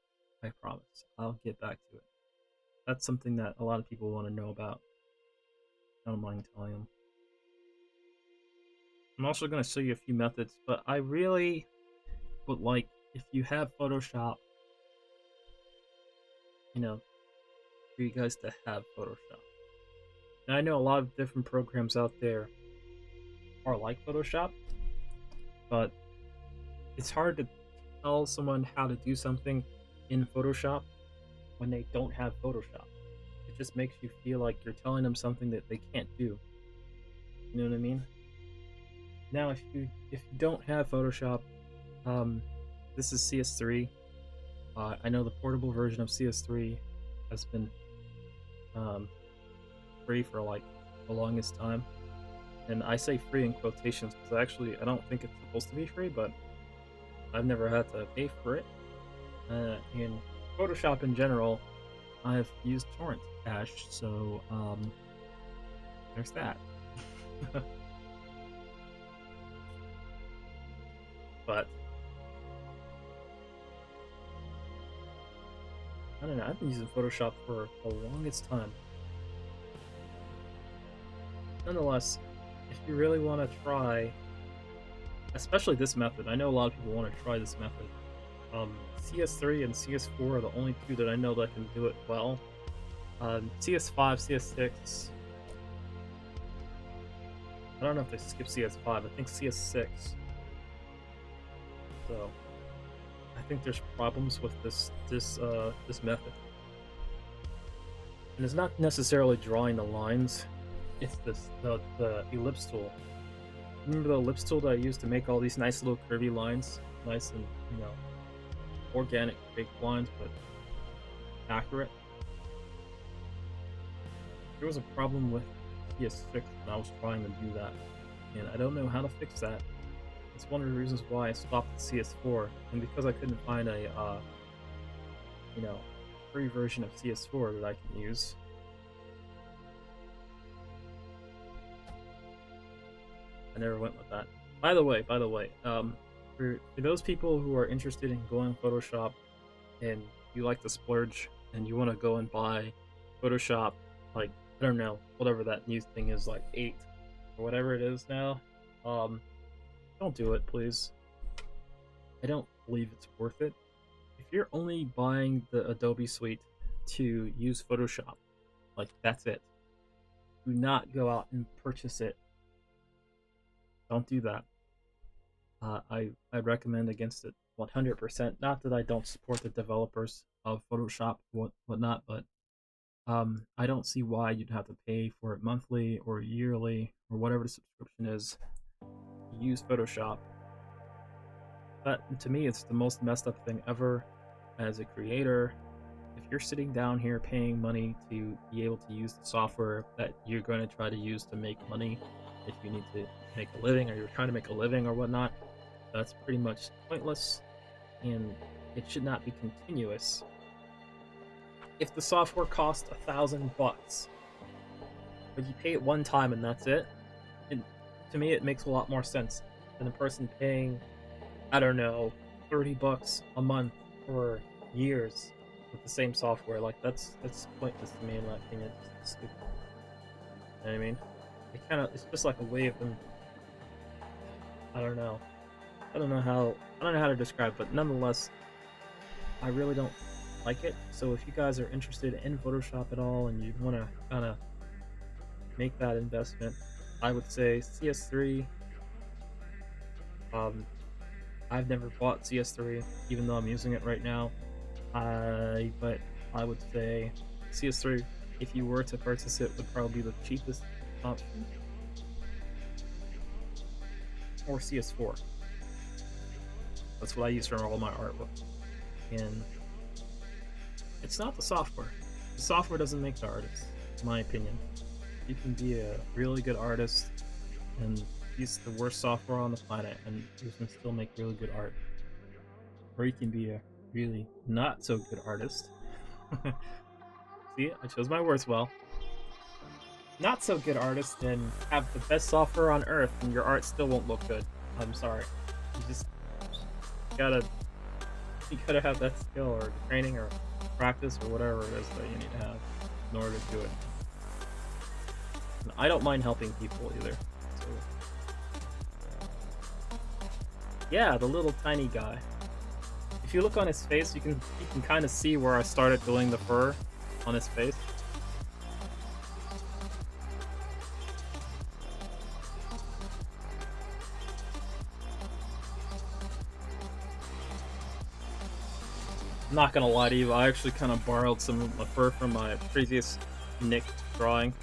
I promise. I'll get back to it. That's something that a lot of people want to know about. I don't mind telling them. I'm also going to show you a few methods, but I really would like, if you have Photoshop, you know, for you guys to have Photoshop. And I know a lot of different programs out there are like Photoshop, but it's hard to tell someone how to do something in Photoshop when they don't have Photoshop. It just makes you feel like you're telling them something that they can't do. You know what I mean? Now, if you don't have Photoshop, this is CS3. I know the portable version of CS3 has been um, free for like the longest time, and I say free in quotations because I don't think it's supposed to be free, but I've never had to pay for it. In Photoshop in general, I've used torrent cache, so there's that. But I don't know. I've been using Photoshop for the longest time. Nonetheless, if you really want to try, especially this method, I know a lot of people want to try this method. CS3 and CS4 are the only two that I know that can do it well. CS5, CS6. I don't know if they skip CS5. I think CS6. So I think there's problems with this method, and it's not necessarily drawing the lines. It's the ellipse tool. Remember the ellipse tool that I used to make all these nice little curvy lines, nice and organic fake lines, but accurate. There was a problem with CS6 when I was trying to do that, and I don't know how to fix that. It's one of the reasons why I stopped at CS4, and because I couldn't find a free version of CS4 that I can use. I never went with that. By the way, for those people who are interested in going Photoshop and you like to splurge and you want to go and buy Photoshop, like, I don't know, whatever that new thing is, like 8 or whatever it is now, don't do it, please. I don't believe it's worth it. If you're only buying the Adobe suite to use Photoshop, like, that's it. Do not go out and purchase it. Don't do that. I recommend against it 100%. Not that I don't support the developers of Photoshop whatnot, but I don't see why you'd have to pay for it monthly or yearly or whatever the subscription is to use Photoshop. But to me, it's the most messed up thing ever. As a creator, if you're sitting down here paying money to be able to use the software that you're going to try to use to make money, if you need to make a living or you're trying to make a living or whatnot, that's pretty much pointless, and it should not be continuous. If the software costs $1,000, but you pay it one time and that's it, to me it makes a lot more sense than a person paying, I don't know, $30 a month for years with the same software. Like, that's pointless to me, in my opinion. It's stupid. You know what I mean? It's just like a way of them. I don't know how to describe it, but nonetheless, I really don't like it. So if you guys are interested in Photoshop at all and you want to kind of make that investment, I would say CS3. I've never bought CS3, even though I'm using it right now. But I would say CS3, if you were to purchase it, would probably be the cheapest option. Or CS4. That's what I use for all my artwork. And it's not the software. The software doesn't make the artist, in my opinion. You can be a really good artist and use the worst software on the planet and you can still make really good art. Or you can be a really not so good artist. See, I chose my words well. Not so good artist and have the best software on earth and your art still won't look good. I'm sorry. You gotta have that skill or training or practice or whatever it is that you need to have in order to do it. And I don't mind helping people either. So yeah, the little tiny guy. If you look on his face, you can kind of see where I started doing the fur on his face. I'm not gonna lie to you, I actually kind of borrowed some of my fur from my previous nicked drawing.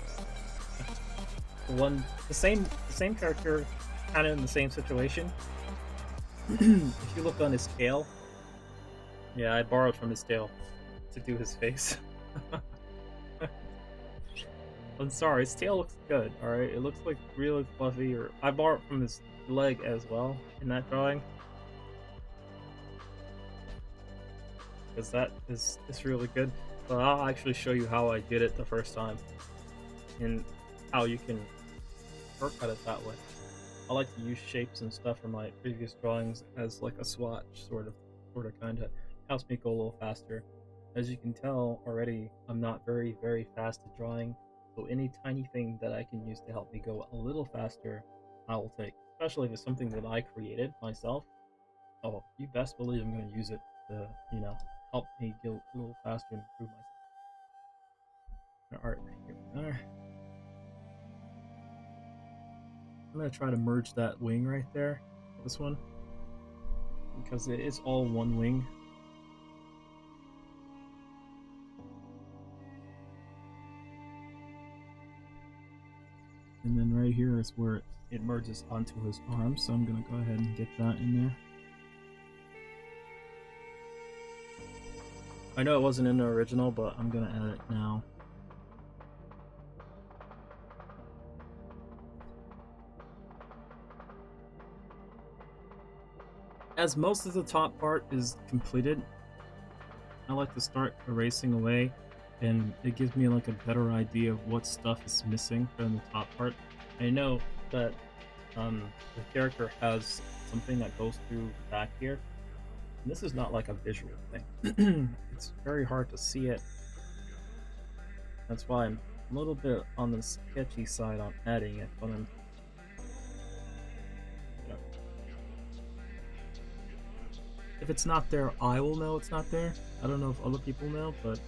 The same character, kind of in the same situation. If you look on his tail, yeah, I borrowed from his tail to do his face. I'm sorry, his tail looks good, alright? It looks like really fluffy, or I borrowed from his leg as well in that drawing. Because that is really good. But I'll actually show you how I did it the first time, and how you can shortcut it that way. I like to use shapes and stuff from my previous drawings as like a swatch, sort of, kinda. Helps me go a little faster. As you can tell already, I'm not very fast at drawing, so any tiny thing that I can use to help me go a little faster, I will take. Especially if it's something that I created myself. Oh, you best believe I'm going to use it to, help me go a little faster and improve myself. Alright, here we are. I'm going to try to merge that wing right there, this one, because it is all one wing. And then right here is where it merges onto his arm, so I'm going to go ahead and get that in there. I know it wasn't in the original, but I'm going to add it now. As most of the top part is completed, I like to start erasing away, and it gives me like a better idea of what stuff is missing from the top part. I know that the character has something that goes through back here, and this is not like a visual thing. It's very hard to see it. That's why I'm a little bit on the sketchy side on adding it, but I'm if it's not there, I will know it's not there. I don't know if other people know, but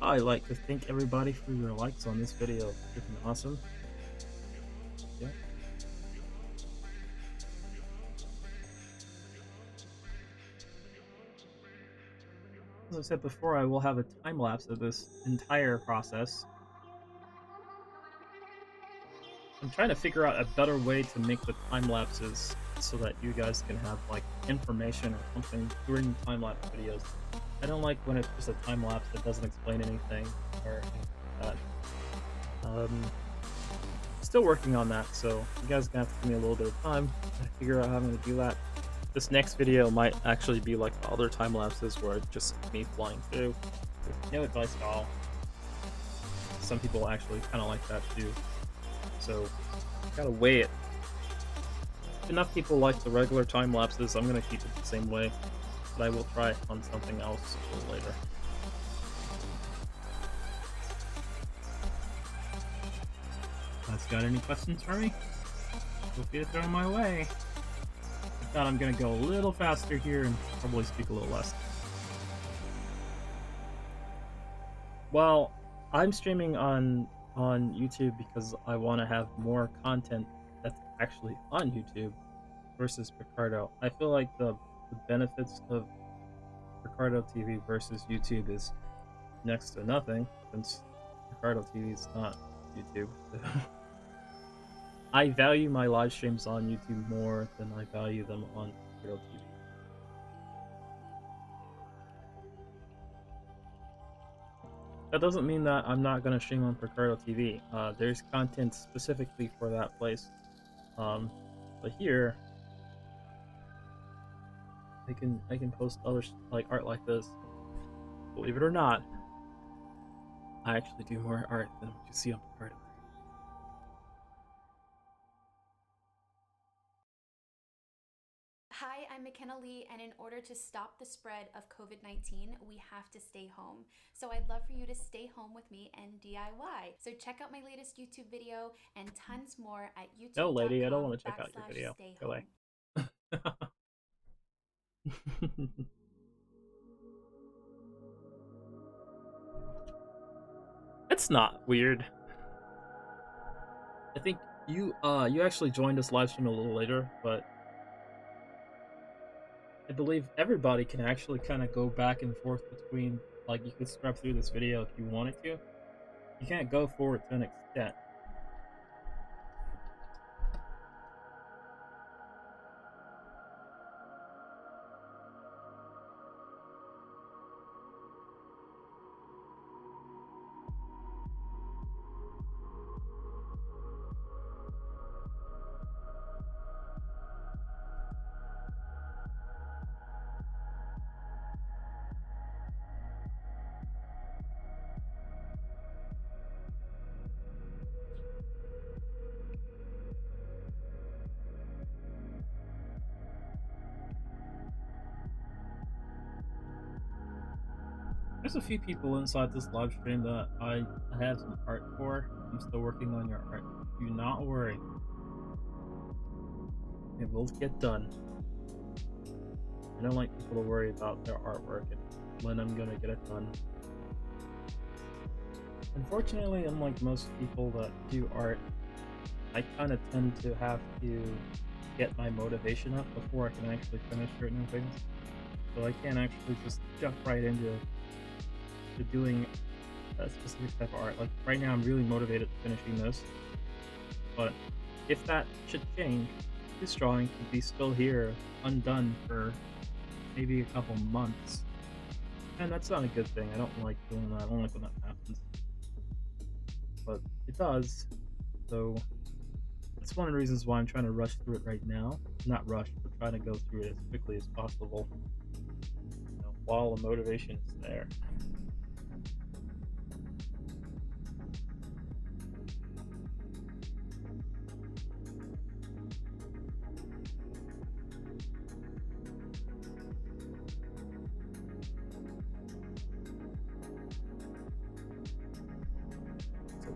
I like to thank everybody for your likes on this video. Freaking awesome. Yeah. As I said before, I will have a time lapse of this entire process. I'm trying to figure out a better way to make the time lapses so that you guys can have like information or something during time lapse videos. I don't like when it's just a time lapse that doesn't explain anything or anything like that. Still working on that, so you guys are gonna have to give me a little bit of time to figure out how I'm gonna do that. This next video might actually be like the other time lapses where it's just me flying through. No advice at all. Some people actually kind of like that too. So, gotta weigh it. If enough people like the regular time lapses, I'm gonna keep it the same way. But I will try on something else a little later. Guys, got any questions for me? Feel free to throw them my way. If not, I'm gonna go a little faster here and probably speak a little less. Well, I'm streaming on YouTube because I want to have more content that's actually on YouTube versus Picardo. I feel like the benefits of Picardo TV versus YouTube is next to nothing, since Picardo TV is not YouTube. I value my live streams on YouTube more than I value them on Picardo TV. That doesn't mean that I'm not gonna stream on Picardo TV. There's content specifically for that place. But here, I can post other like art like this. Believe it or not, I actually do more art than what you see on Picardo. Hi, I'm McKenna Lee, and in order to stop the spread of COVID-19, we have to stay home. So I'd love for you to stay home with me and DIY. So check out my latest YouTube video and tons more at No, lady, I don't want to check out your video. Go away. It's not weird. I think You actually joined this live stream a little later, but I believe everybody can actually kind of go back and forth between, like, you could scrub through this video if you wanted to. You can't go forward to an extent. There's a few people inside this live stream that I have some art for. I'm still working on your art. Do not worry. It will get done. I don't like people to worry about their artwork and when I'm gonna get it done. Unfortunately, unlike most people that do art, I kind of tend to have to get my motivation up before I can actually finish certain things. So I can't actually just jump right into doing a specific type of art. Like right now I'm really motivated to finishing this, but if that should change, this drawing could be still here undone for maybe a couple months, and that's not a good thing. I don't like doing that. I don't like when that happens, but it does. So that's one of the reasons why I'm trying to rush through it right now. Not rush, but trying to go through it as quickly as possible, while the motivation is there.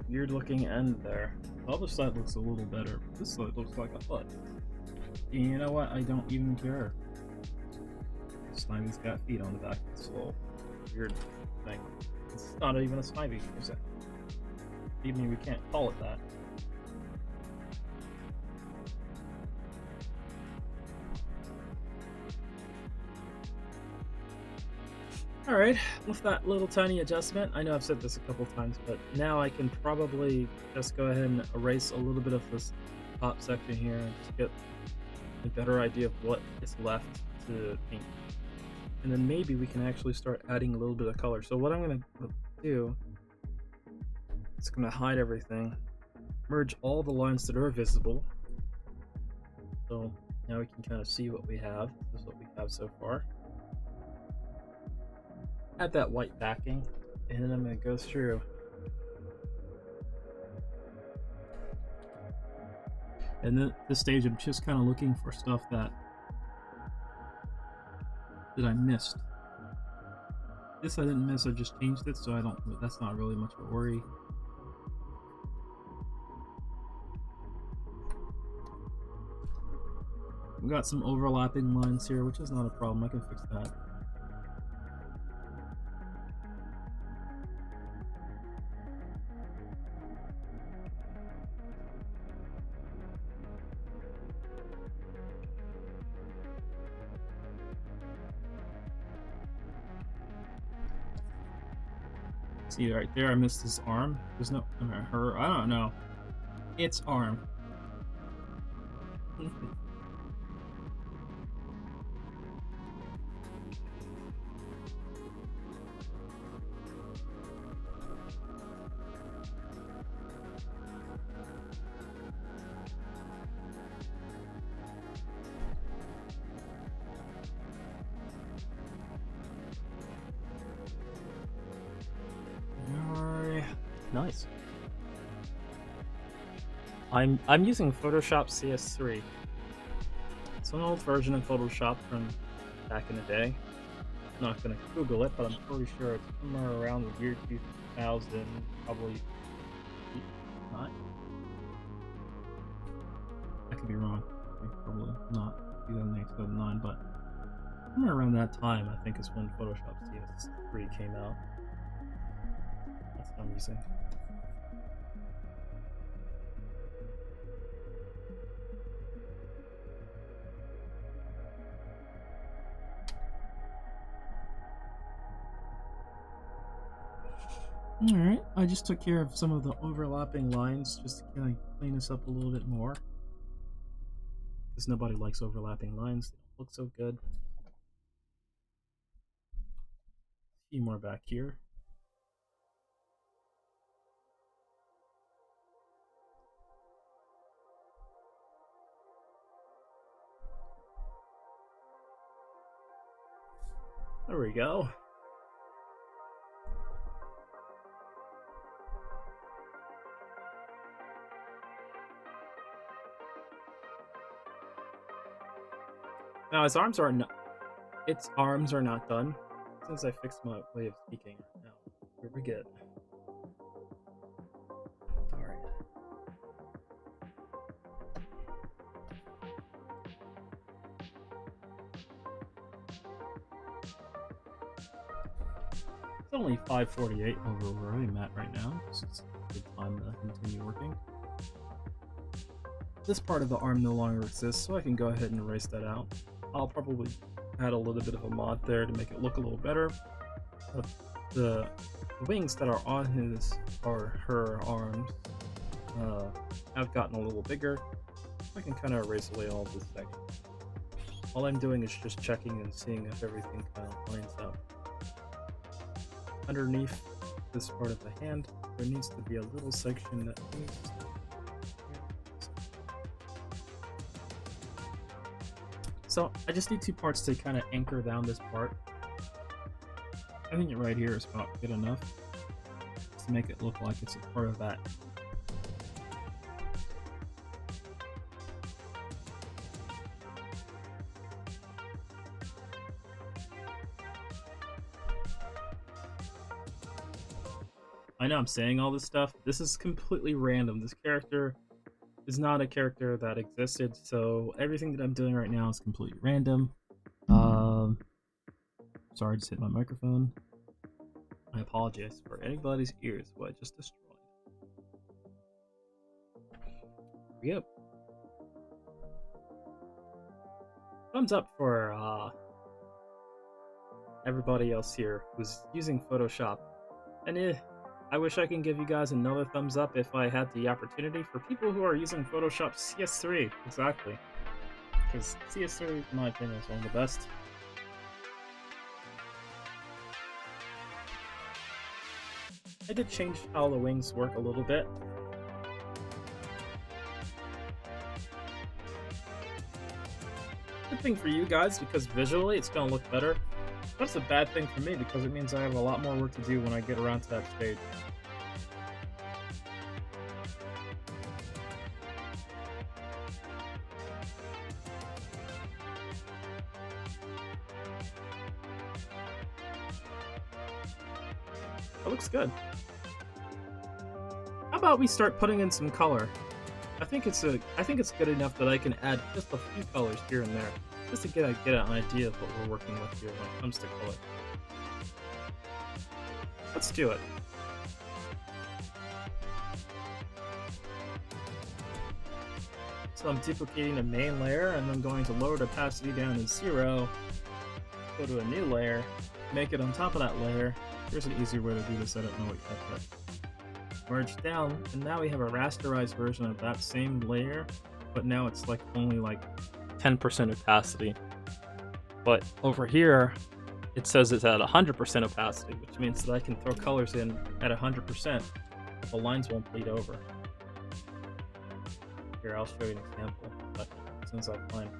Weird looking end there. The other side looks a little better. This side looks like a foot. You know what? I don't even care. Snivy's got feet on the back. It's a little weird thing. It's not even a Snivy, is it? Even we can't call it that. Alright, with that little tiny adjustment, I know I've said this a couple times, but now I can probably just go ahead and erase a little bit of this top section here and just get a better idea of what is left to paint. And then maybe we can actually start adding a little bit of color. So what I'm going to do is I'm going to hide everything, merge all the lines that are visible. So now we can kind of see what we have. This is what we have so far. Add that white backing, and then I'm going to go through. And then at this stage, I'm just kind of looking for stuff that I missed. This I didn't miss, I just changed it, so I don't. That's not really much of a worry. We got some overlapping lines here, which is not a problem. I can fix that. See right there, I missed his arm. There's no her. I don't know. It's arm. Nice. I'm using Photoshop CS3. It's an old version of Photoshop from back in the day. I'm not gonna Google it, but I'm pretty sure it's somewhere around the year 2000, probably 9. I could be wrong. Probably not 2008, 2009, but somewhere around that time, I think is when Photoshop CS3 came out. That's what I'm using. Alright, I just took care of some of the overlapping lines just to kind of clean this up a little bit more. Because nobody likes overlapping lines, they don't look so good. A few more back here. There we go. Now its arms are not done. Since I fixed my way of speaking now. Here we get. Alright. It's only 5:48 over where I'm at right now, so it's a good time to continue working. This part of the arm no longer exists, so I can go ahead and erase that out. I'll probably add a little bit of a mod there to make it look a little better. But the wings that are on his or her arms have gotten a little bigger. I can kind of erase away all this section. All I'm doing is just checking and seeing if everything kind of lines up. Underneath this part of the hand, there needs to be a little section that needs to... So I just need two parts to kind of anchor down this part. I think it right here is about good enough to make it look like it's a part of that. I know I'm saying all this stuff. This is completely random. This character is not a character that existed, so everything that I'm doing right now is completely random. Sorry, I just hit my microphone. I apologize for anybody's ears who I just destroyed. Yep. Thumbs up for everybody else here who's using Photoshop. And I wish I can give you guys another thumbs up if I had the opportunity for people who are using Photoshop CS3. Exactly. Because CS3, in my opinion, is one of the best. I did change how the wings work a little bit. Good thing for you guys, because visually it's going to look better. That's a bad thing for me, because it means I have a lot more work to do when I get around to that stage. That looks good. How about we start putting in some color? I think it's good enough that I can add just a few colors here and there, just to get an idea of what we're working with here when it comes to color. Let's do it. So I'm duplicating the main layer, and I'm going to lower the opacity down to 0, go to a new layer, make it on top of that layer. Here's an easier way to do this, I don't know what yet, but merge down, and now we have a rasterized version of that same layer, but now it's like only like 10% opacity. But over here, it says it's at 100% opacity, which means that I can throw colors in at 100%, but the lines won't bleed over. Here, I'll show you an example, but as soon as I find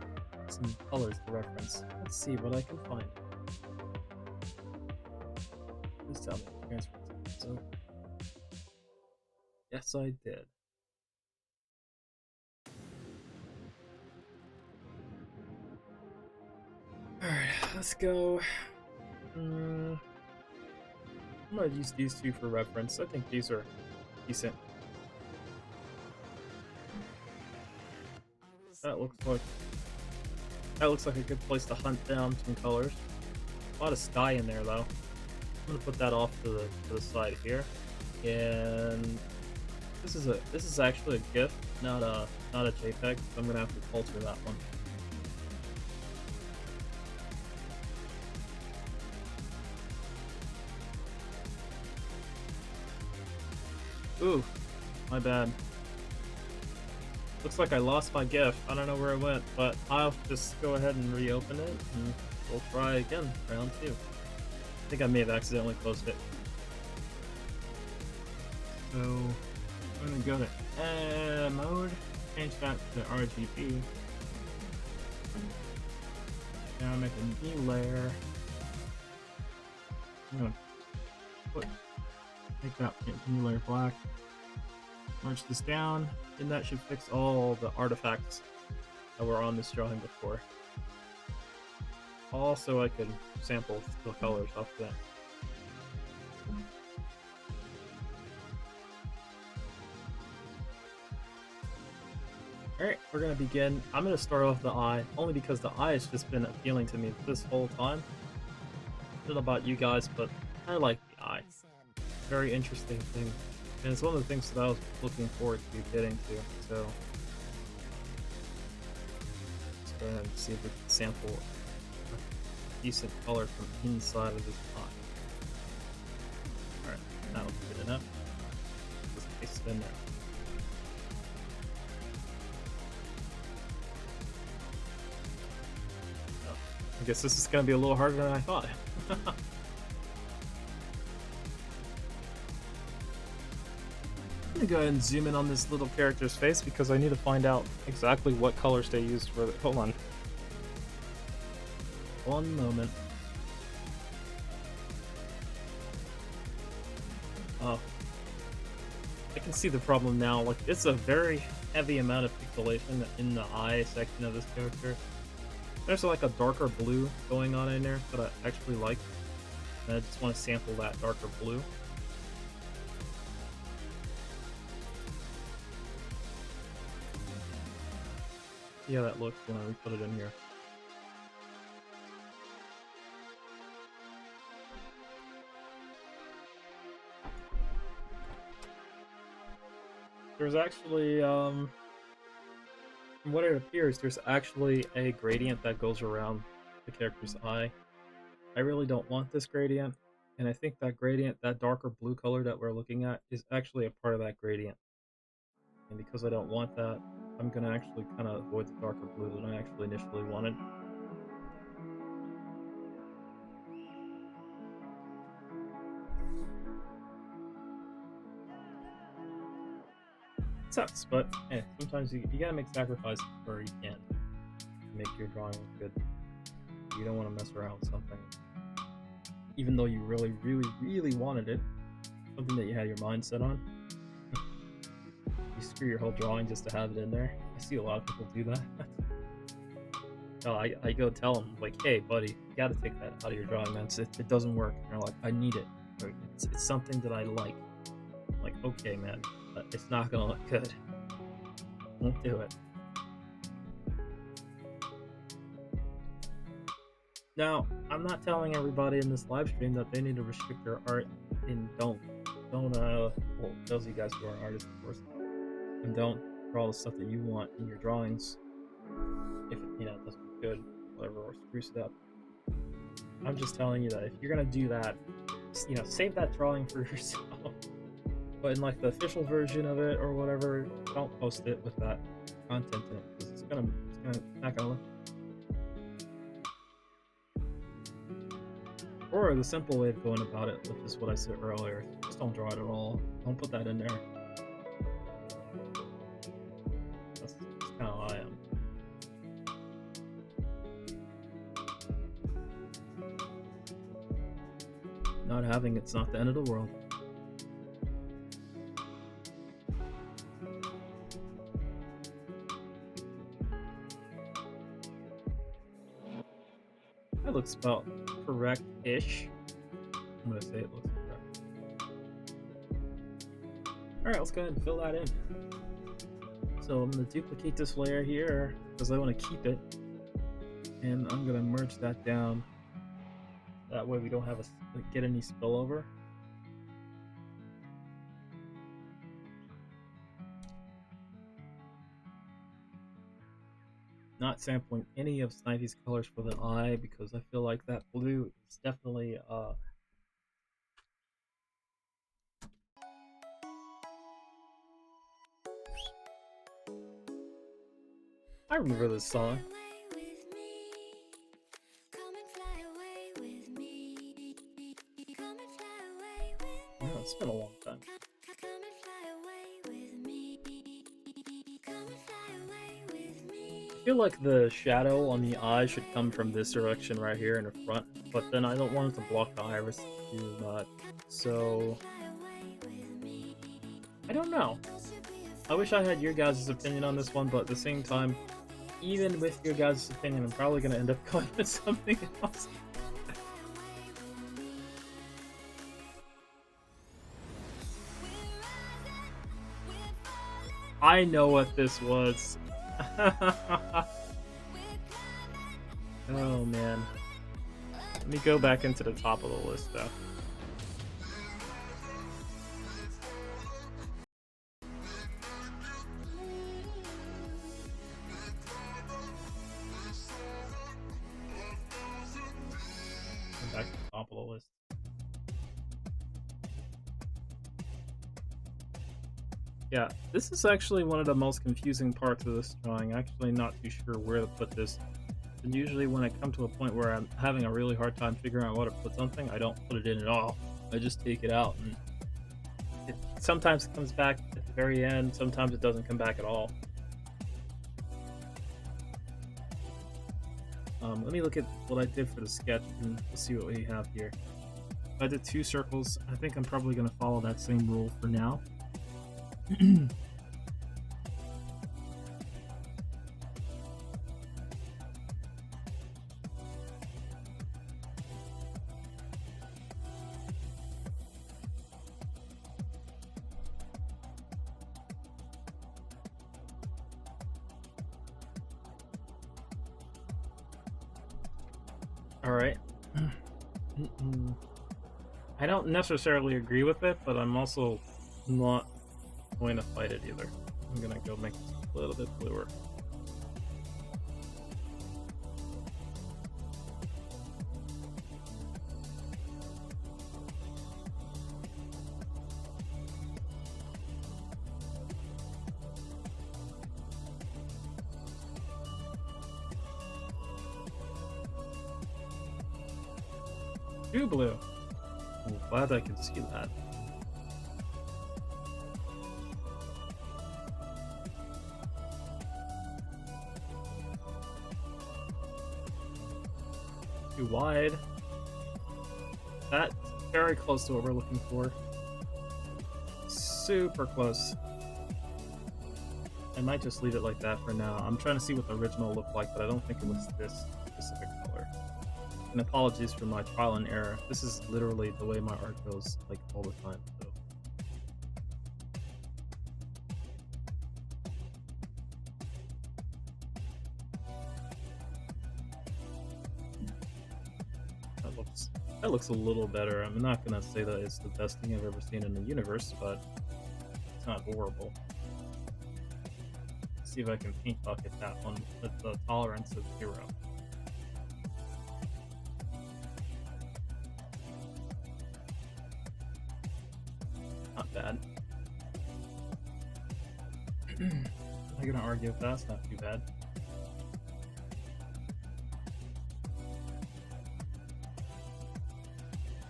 some colors to reference, let's see what I can find. Please tell me I transferred this over. Yes, I did. Alright, let's go. I'm gonna use these two for reference. I think these are decent. That looks like a good place to hunt down some colors. A lot of sky in there though. I'm gonna put that off to the side here. And this is actually a GIF, not a JPEG, so I'm gonna have to alter that one. Ooh, my bad. Looks like I lost my gift. I don't know where it went, but I'll just go ahead and reopen it, and we'll try again, round 2. I think I may have accidentally closed it. So, I'm gonna go to mode, change that to RGB. Now make a new layer. I'm gonna make that new layer black. Merge this down, and that should fix all the artifacts that were on this drawing before. Also, I could sample the colors off that. Alright, we're gonna begin. I'm gonna start off the eye, only because the eye has just been appealing to me this whole time. I don't know about you guys, but I like the eye. Very interesting thing. And it's one of the things that I was looking forward to getting to, so let's go ahead and see if we can sample a decent color from inside of this eye. Alright, that looks good enough. Let's paste it in there. Oh, I guess this is going to be a little harder than I thought. I'm gonna go ahead and zoom in on this little character's face because I need to find out exactly what colors they used for the. Hold on. One moment. Oh. I can see the problem now. Like, it's a very heavy amount of pixelation in the eye section of this character. There's like a darker blue going on in there that I actually like. And I just want to sample that darker blue. See how that looks when I put it in here. There's actually, from what it appears, there's actually a gradient that goes around the character's eye. I really don't want this gradient, and I think that gradient, that darker blue color that we're looking at, is actually a part of that gradient. And because I don't want that, I'm gonna actually kind of avoid the darker blue than I actually initially wanted. It sucks, but sometimes you gotta make sacrifices where you can to make your drawing look good. You don't want to mess around with something, even though you really, really, really wanted it, something that you had your mind set on. You screw your whole drawing just to have it in there. I see a lot of people do that. No, I go tell them, like, hey, buddy, you gotta take that out of your drawing, man. It doesn't work. And they're like, I need it. It's something that I like. I'm like, okay, man, but it's not gonna look good. Won't do it. Now, I'm not telling everybody in this live stream that they need to restrict their art, and don't, well, those of you guys who are artists, of course, and don't draw the stuff that you want in your drawings if it, doesn't look good, whatever, or screws it up. I'm just telling you that if you're gonna do that, save that drawing for yourself. But in like the official version of it or whatever, don't post it with that content in it, because it's not gonna look. Or the simple way of going about it, which is what I said earlier, just don't draw it at all. Don't put that in there. That's kind of how I am. Not having it's not the end of the world. That looks about correct-ish. I'm gonna say it looks correct. Alright, let's go ahead and fill that in. So I'm gonna duplicate this layer here because I want to keep it, and I'm gonna merge that down. That way we don't have get any spillover. Not sampling any of Snivy's colors for the eye because I feel like that blue is definitely I remember this song. Yeah, it's been a long time. I feel like the shadow on the eye should come from this direction right here in the front, but then I don't want it to block the iris too much. So I don't know. I wish I had your guys' opinion on this one, but at the same time, even with your guys' opinion, I'm probably gonna end up going with something else. I know what this was. Oh man. Let me go back into the top of the list though. Go back to the top of the list. Yeah, this is actually one of the most confusing parts of this drawing. Actually not too sure where to put this. And usually when I come to a point where I'm having a really hard time figuring out where to put something, I don't put it in at all. I just take it out, and sometimes it comes back at the very end, sometimes it doesn't come back at all. Let me look at what I did for the sketch and see what we have here. I did 2 circles. I think I'm probably going to follow that same rule for now. Alright. I don't necessarily agree with it, but I'm also not going to fight it either. I'm gonna go make this a little bit bluer. Too blue. I'm glad I can see that. Too wide. That's very close to what we're looking for. Super close. I might just leave it like that for now. I'm trying to see what the original looked like, but I don't think it was this specific color. And apologies for my trial and error. This is literally the way my art goes, like, all the time. So. That looks a little better. I'm not gonna say that it's the best thing I've ever seen in the universe, but it's not horrible. Let's see if I can paint bucket that one with the tolerance of 0. Not bad. I'm not gonna argue with that, it's not too bad.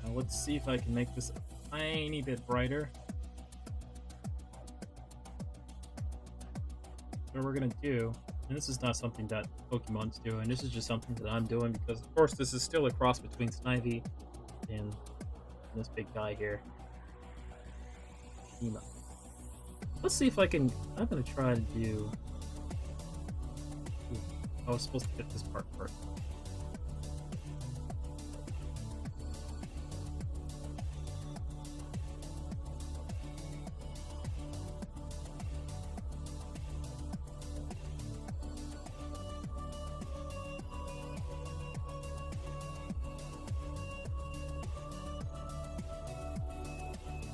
Now let's see if I can make this a tiny bit brighter. What we're gonna do, and this is not something that Pokemon's doing, this is just something that I'm doing because, of course, this is still a cross between Snivy and this big guy here. Emo. Let's see if I can. I'm gonna try to do. Ooh, I was supposed to get this part first.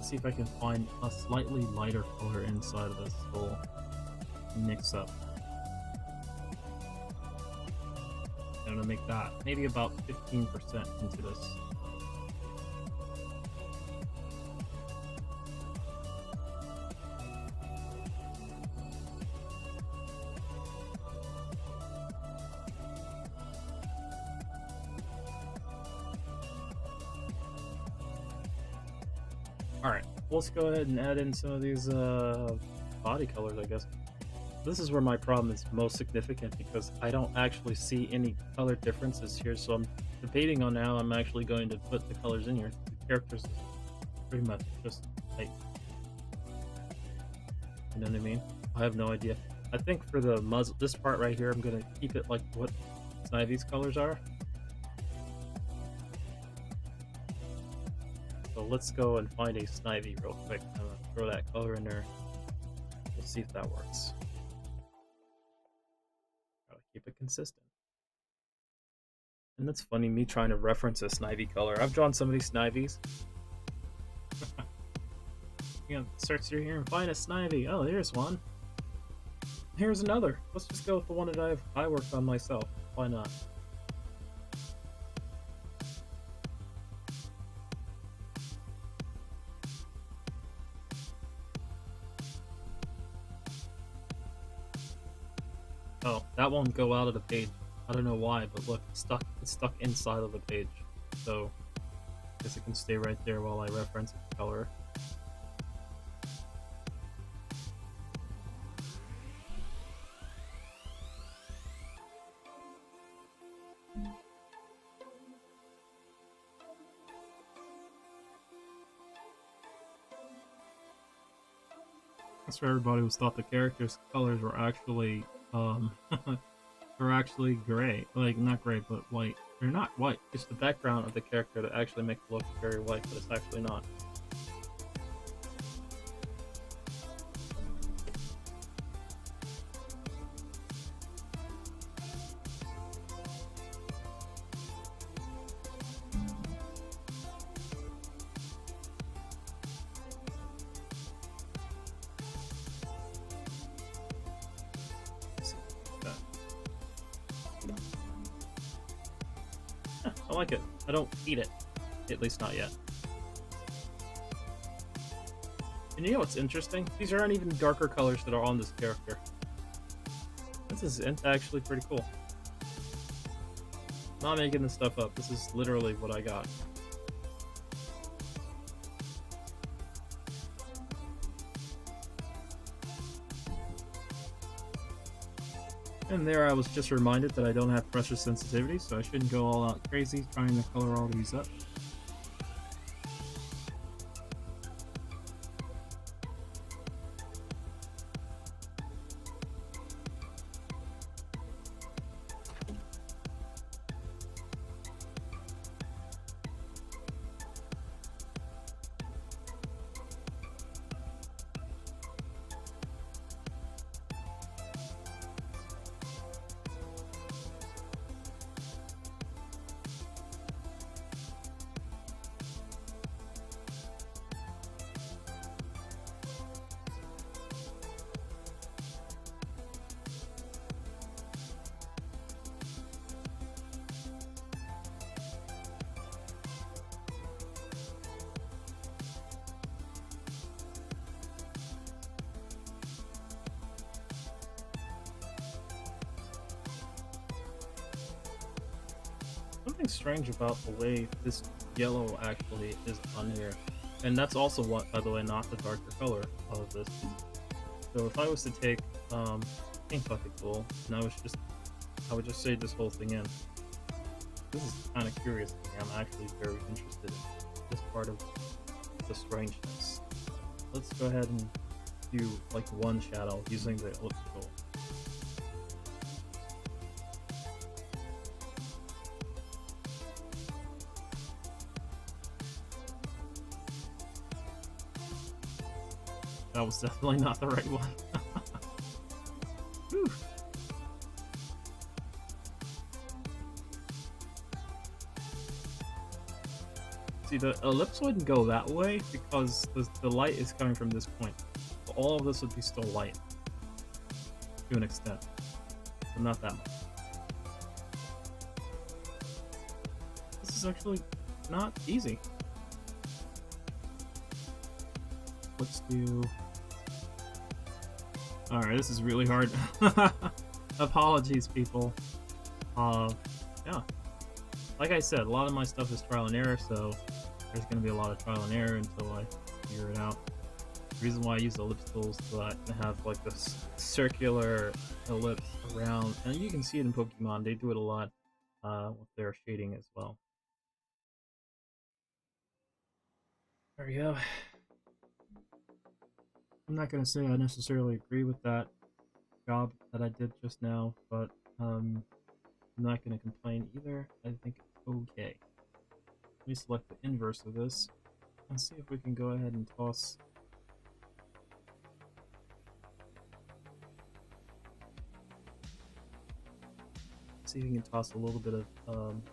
See if I can find a slightly lighter color inside of this whole mix up. I'm gonna make that maybe about 15% into this. Alright, let's go ahead and add in some of these body colors, I guess. This is where my problem is most significant because I don't actually see any color differences here, so I'm debating on how I'm actually going to put the colors in here. The characters is pretty much just like, you know what I mean? I have no idea. I think for the muzzle, this part right here, I'm gonna keep it like what Snivy's colors are. So let's go and find a Snivy real quick. I'm gonna throw that color in there. We'll see if that works. Gotta keep it consistent. And that's funny, me trying to reference a Snivy color. I've drawn some of these Snivies. You know, search through here and find a Snivy. Oh, here's one. Here's another. Let's just go with the one that I worked on myself. Why not? Oh, that won't go out of the page. I don't know why, but look, it's stuck inside of the page. So I guess it can stay right there while I reference the color. That's where everybody was thought the characters' colors were actually were actually gray. Like, not gray, but white. They're not white. It's the background of the character that actually makes it look very white, but it's actually not. I like it. I don't hate it. At least not yet. And you know what's interesting? These aren't even darker colors that are on this character. This is actually pretty cool. Not making this stuff up. This is literally what I got. And there I was just reminded that I don't have pressure sensitivity, so I shouldn't go all out crazy trying to color all these up. Something strange about the way this yellow actually is on here. And that's also what, by the way, not the darker color of this. So if I was to take paint bucket tool and I would just shade this whole thing in. This is kind of curious to me. I'm actually very interested in this part of the strangeness. Let's go ahead and do like one shadow using the ellipse tool. That was definitely not the right one. Whew. See, the ellipse wouldn't go that way because the light is coming from this point. So all of this would be still light to an extent, but not that much. This is actually not easy. Let's do... Alright, this is really hard. Apologies, people. Yeah. Like I said, a lot of my stuff is trial and error, so there's going to be a lot of trial and error until I figure it out. The reason why I use ellipse tools is so that I can have like this circular ellipse around, and you can see it in Pokemon. They do it a lot with their shading as well. There we go. I'm not going to say I necessarily agree with that job that I did just now, but I'm not going to complain either. I think it's okay. Let me select the inverse of this and see if we can go ahead and toss. See if we can toss a little bit of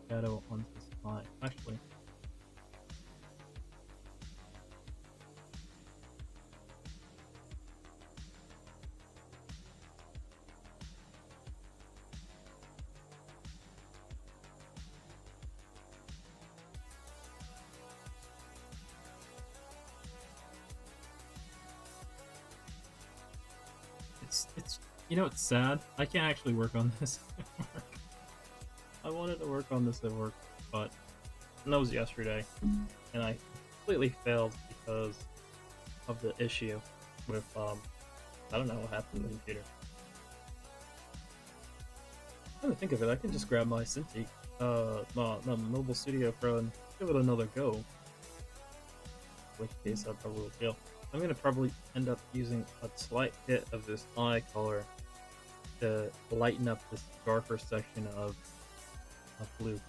shadow onto this line. Actually, it's you know, it's sad. I can't actually work on this at work. I wanted to work on this at work, but that was yesterday, and I completely failed because of the issue with I don't know what happened to the computer. Come to think of it, I can just grab my Cintiq, Mobile Studio Pro, and give it another go. In which case, I probably will fail. I'm gonna probably end up using a slight hit of this eye color to lighten up this darker section of blue.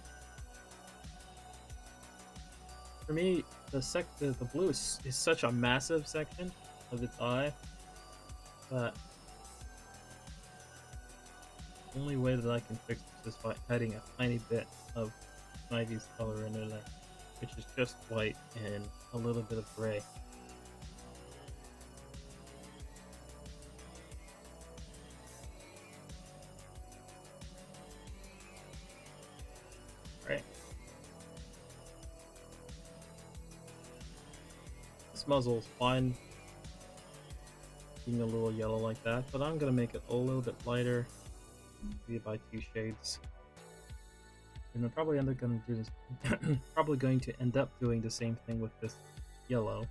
For me, the blue is such a massive section of its eye that the only way that I can fix this is by adding a tiny bit of Snivy's color into there, which is just white and a little bit of gray. Right. This muzzle's fine being a little yellow like that, but I'm gonna make it a little bit lighter, maybe by 2 shades. And I'm probably gonna do this. Probably going to end up doing the same thing with this yellow,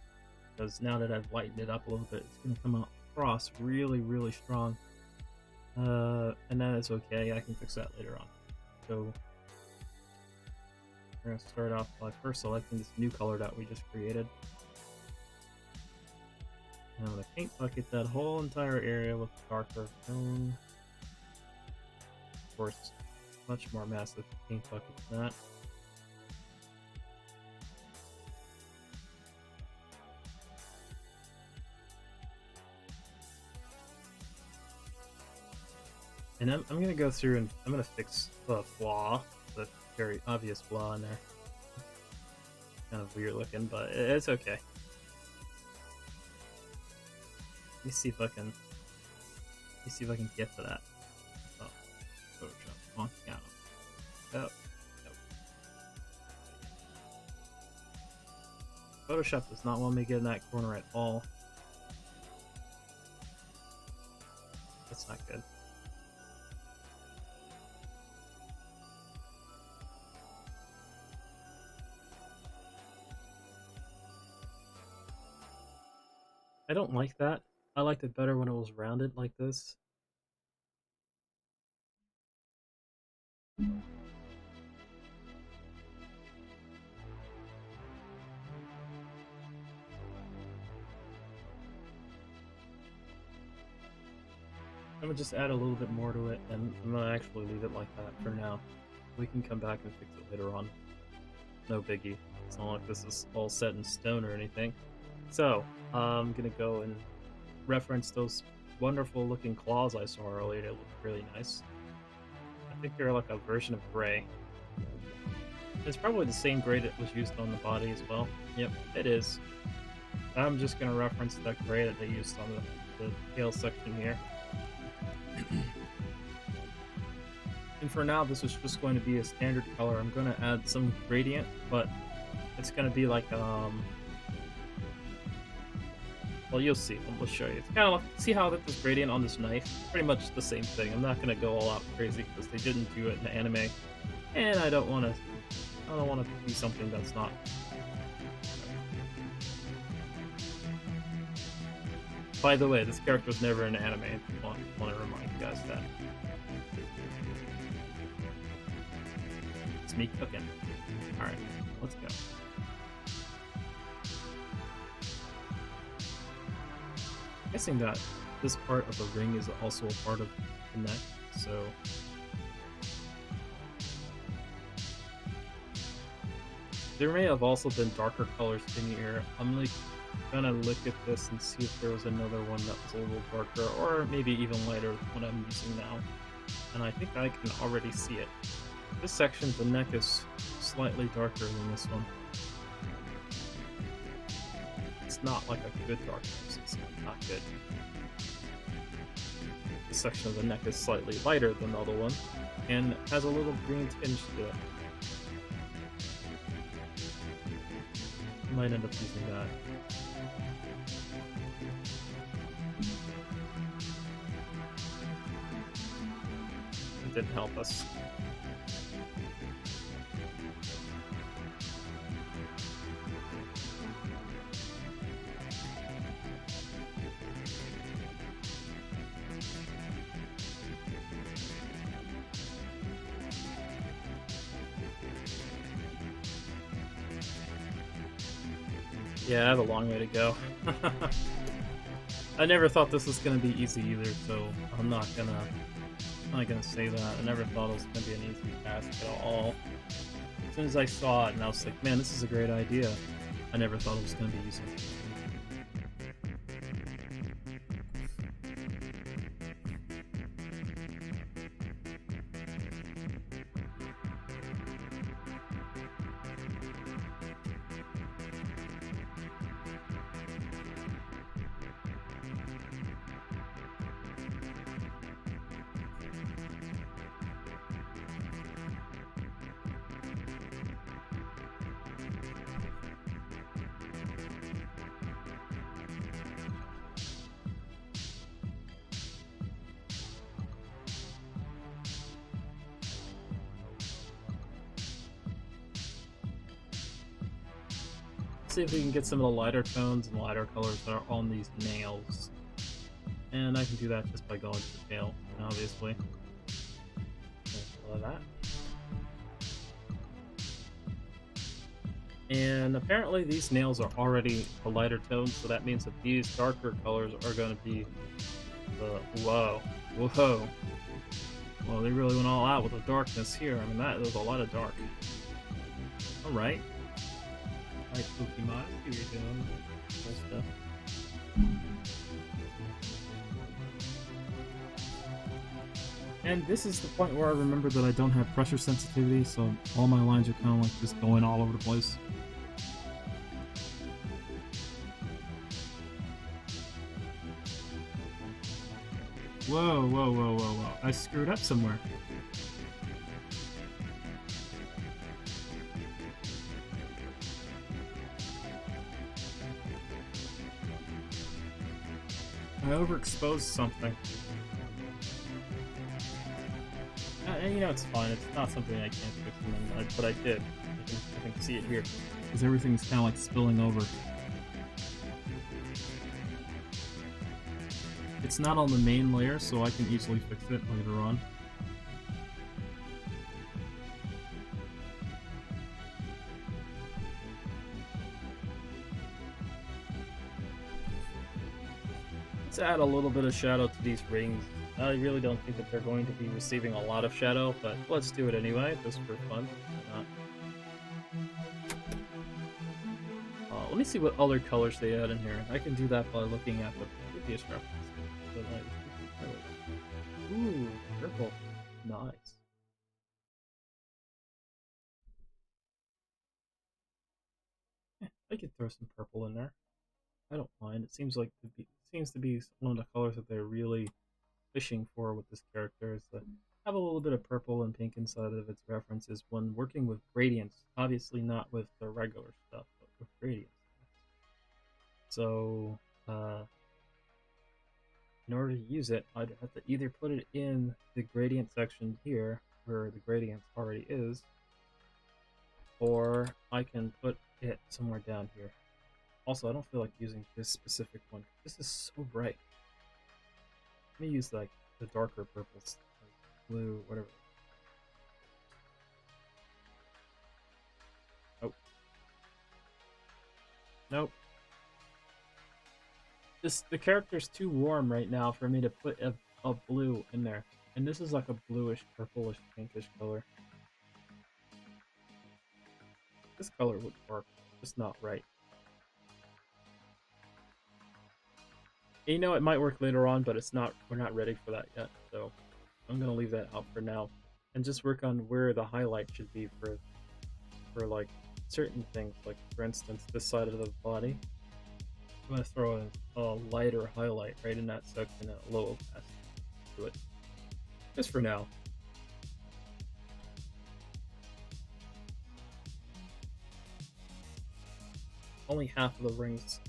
because now that I've lightened it up a little bit, it's gonna come out across really, really strong. And that is okay. I can fix that later on. So we're gonna start off by first selecting this new color that we just created. And I'm gonna paint bucket that whole entire area with darker tone. Of course, much more massive paint bucket than that. And I'm gonna go through and I'm gonna fix the flaw, the very obvious flaw in there. Kind of weird looking, but it's okay. Let me see if I can get to that. Oh, Photoshop honking out. Oh, no. Photoshop does not want me to get in that corner at all. That's not good. I don't like that. I liked it better when it was rounded like this. I'm gonna just add a little bit more to it, and I'm gonna actually leave it like that for now. We can come back and fix it later on. No biggie. It's not like this is all set in stone or anything. So, I'm gonna go and reference those wonderful looking claws I saw earlier. They look really nice. I think they're like a version of gray. It's probably the same gray that was used on the body as well. Yep, it is. I'm just gonna reference that gray that they used on the tail section here. And for now, this is just going to be a standard color. I'm going to add some gradient, but it's going to be like, well, you'll see. I'll show you. It's kind of like, see how this gradient on this knife? Pretty much the same thing. I'm not going to go all out crazy because they didn't do it in the anime, and I don't want to be something that's not By the way, this character was never in anime. I want to remind you guys that. It's me cooking. Alright, let's go. Guessing that this part of the ring is also a part of the neck, so there may have also been darker colors in here. I'm like gonna look at this and see if there was another one that was a little darker, or maybe even lighter than what I'm using now. And I think I can already see it. This section, the neck is slightly darker than this one. It's not like a good darkness, it's not good. This section of the neck is slightly lighter than the other one, and has a little green tinge to it. I might end up using that. It didn't help us. Yeah, I have a long way to go. I never thought this was gonna be easy either, so I'm not gonna say that. I never thought it was gonna be an easy task at all. As soon as I saw it, and I was like, man, this is a great idea. I never thought it was gonna be easy. See if we can get some of the lighter tones and lighter colors that are on these nails. And I can do that just by going to the tail, obviously. Like that. And apparently these nails are already a lighter tone, so that means that these darker colors are going to be the... Whoa. Whoa. Well, they really went all out with the darkness here. I mean, there was a lot of dark. Alright. Alright, Pokemon, see what you're doing. Cool stuff. And this is the point where I remember that I don't have pressure sensitivity, so all my lines are kind of like just going all over the place. Whoa, whoa, whoa, whoa, whoa. I screwed up somewhere. I overexposed something. And you know, it's fine. It's not something I can't fix, but I did. I can see it here. Because everything's kind of like spilling over. It's not on the main layer, so I can easily fix it later on. Let's add a little bit of shadow to these rings. I really don't think that they're going to be receiving a lot of shadow, but let's do it anyway, just for fun. Let me see what other colors they add in here. I can do that by looking at the previous reference. Ooh, purple. Nice. Yeah, I could throw some purple in there. I don't mind. It seems to be one of the colors that they're really fishing for with this character, is to have a little bit of purple and pink inside of its references when working with gradients. Obviously not with the regular stuff, but with gradients. So, in order to use it, I'd have to either put it in the gradient section here, where the gradient already is, or I can put it somewhere down here. Also, I don't feel like using this specific one. This is so bright. Let me use like the darker purples, like blue, whatever. Nope. Nope. The character's too warm right now for me to put a blue in there. And this is like a bluish, purplish, pinkish color. This color would work, just not right. And you know, it might work later on, but it's not. We're not ready for that yet, so I'm gonna leave that out for now, and just work on where the highlight should be for like certain things. Like for instance, this side of the body, I'm gonna throw a lighter highlight right in that section at a low opacity to it, just for now. Only half of the rings.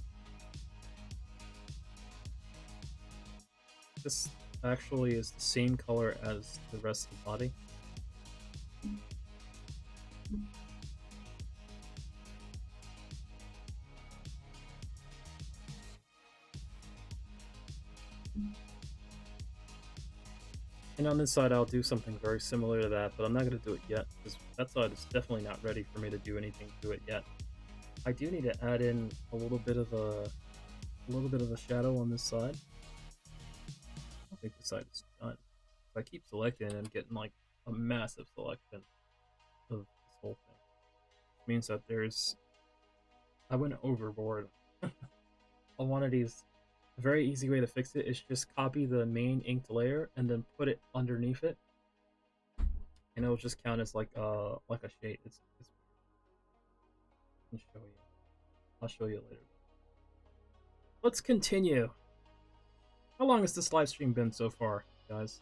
This actually is the same color as the rest of the body. And on this side, I'll do something very similar to that, but I'm not going to do it yet, because that side is definitely not ready for me to do anything to it yet. I do need to add in a little bit of a shadow on this side. I don't think this side is done. If I keep selecting, I'm getting like a massive selection of this whole thing. Which means that I went overboard on one of these. A very easy way to fix it is just copy the main inked layer and then put it underneath it, and it'll just count as like a shade. I'll show you. I'll show you later. Let's continue. How long has this live stream been so far, guys?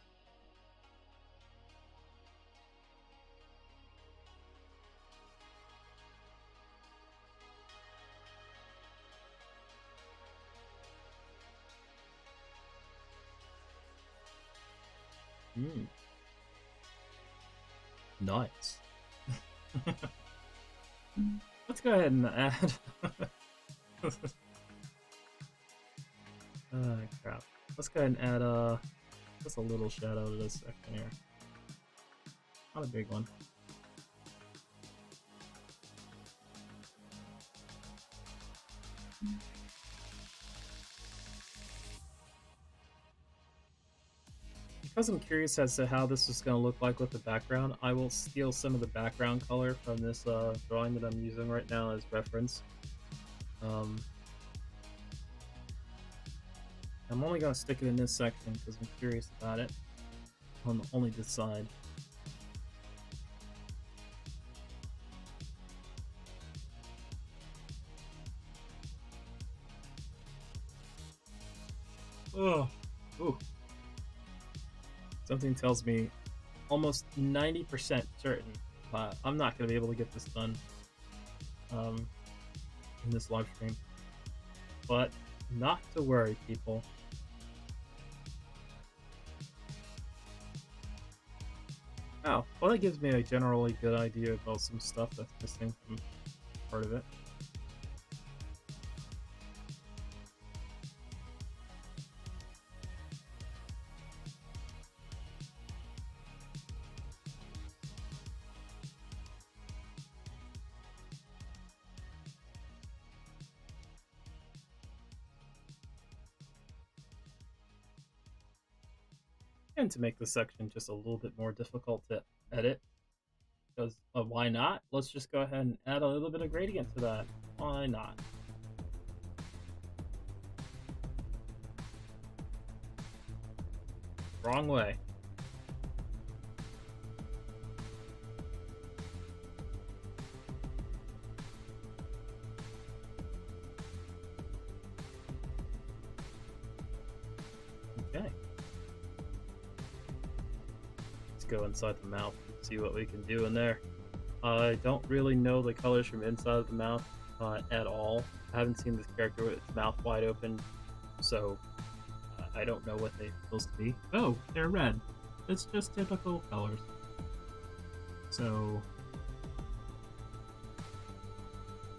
Nice. Let's go ahead and add. Crap. Let's go ahead and add just a little shadow to this section here. Not a big one. Because I'm curious as to how this is going to look like with the background, I will steal some of the background color from this drawing that I'm using right now as reference. I'm only going to stick it in this section because I'm curious about it on only this side. Oh, ooh. Something tells me almost 90% certain I'm not going to be able to get this done in this live stream. But not to worry, people. Oh, well, that gives me a generally good idea about some stuff that's missing from part of it. And to make this section just a little bit more difficult to edit, because why not? Let's just go ahead and add a little bit of gradient to that. Why not? Wrong way. Okay. Let's go inside the mouth and see what we can do in there. I don't really know the colors from inside of the mouth at all. I haven't seen this character with its mouth wide open, so I don't know what they're supposed to be. Oh, they're red. It's just typical colors. So,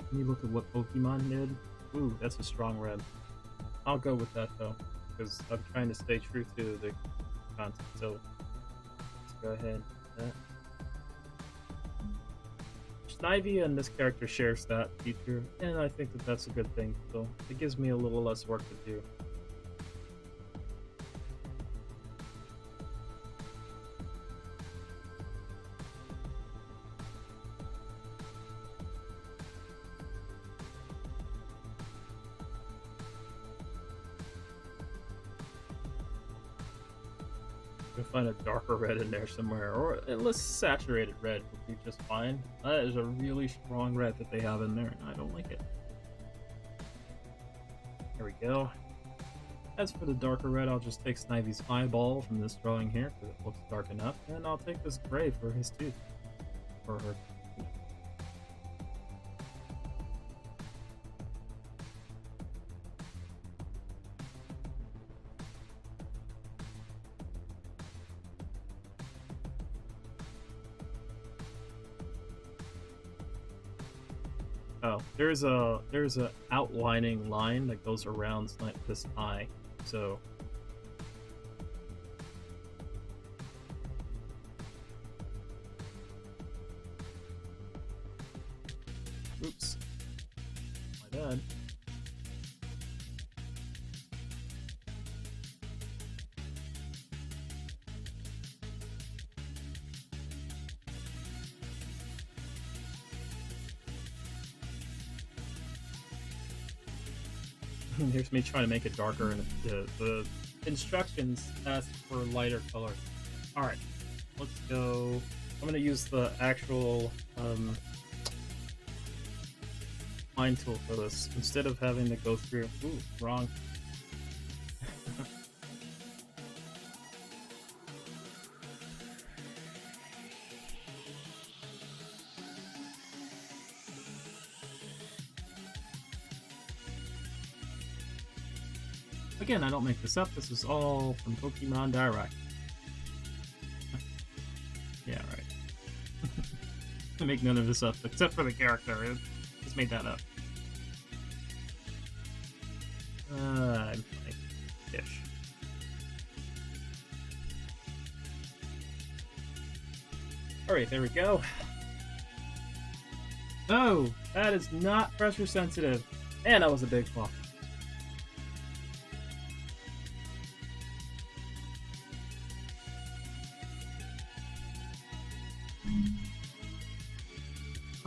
let me look at what Pokemon did. Ooh, that's a strong red. I'll go with that though, because I'm trying to stay true to the content. So let's go ahead. Snivy and this character shares that feature, and I think that that's a good thing. So it gives me a little less work to do. Find a darker red in there somewhere, or at least saturated red would be just fine. That is a really strong red that they have in there, and I don't like it. There we go. As for the darker red, I'll just take Snivy's eyeball from this drawing here, because it looks dark enough, and I'll take this gray for his tooth. For her. Oh, there's a outlining line that goes around like this eye, so oops, my bad. Here's me trying to make it darker, and the instructions ask for lighter color. Alright, let's go. I'm gonna use the actual line tool for this, instead of having to go through. Ooh, wrong. Again, I don't make this up, this is all from Pokemon Direct. Yeah, right. I make none of this up, except for the character. I just made that up. I'm like fish. Alright, there we go. Oh, that is not pressure sensitive. And that was a big flop.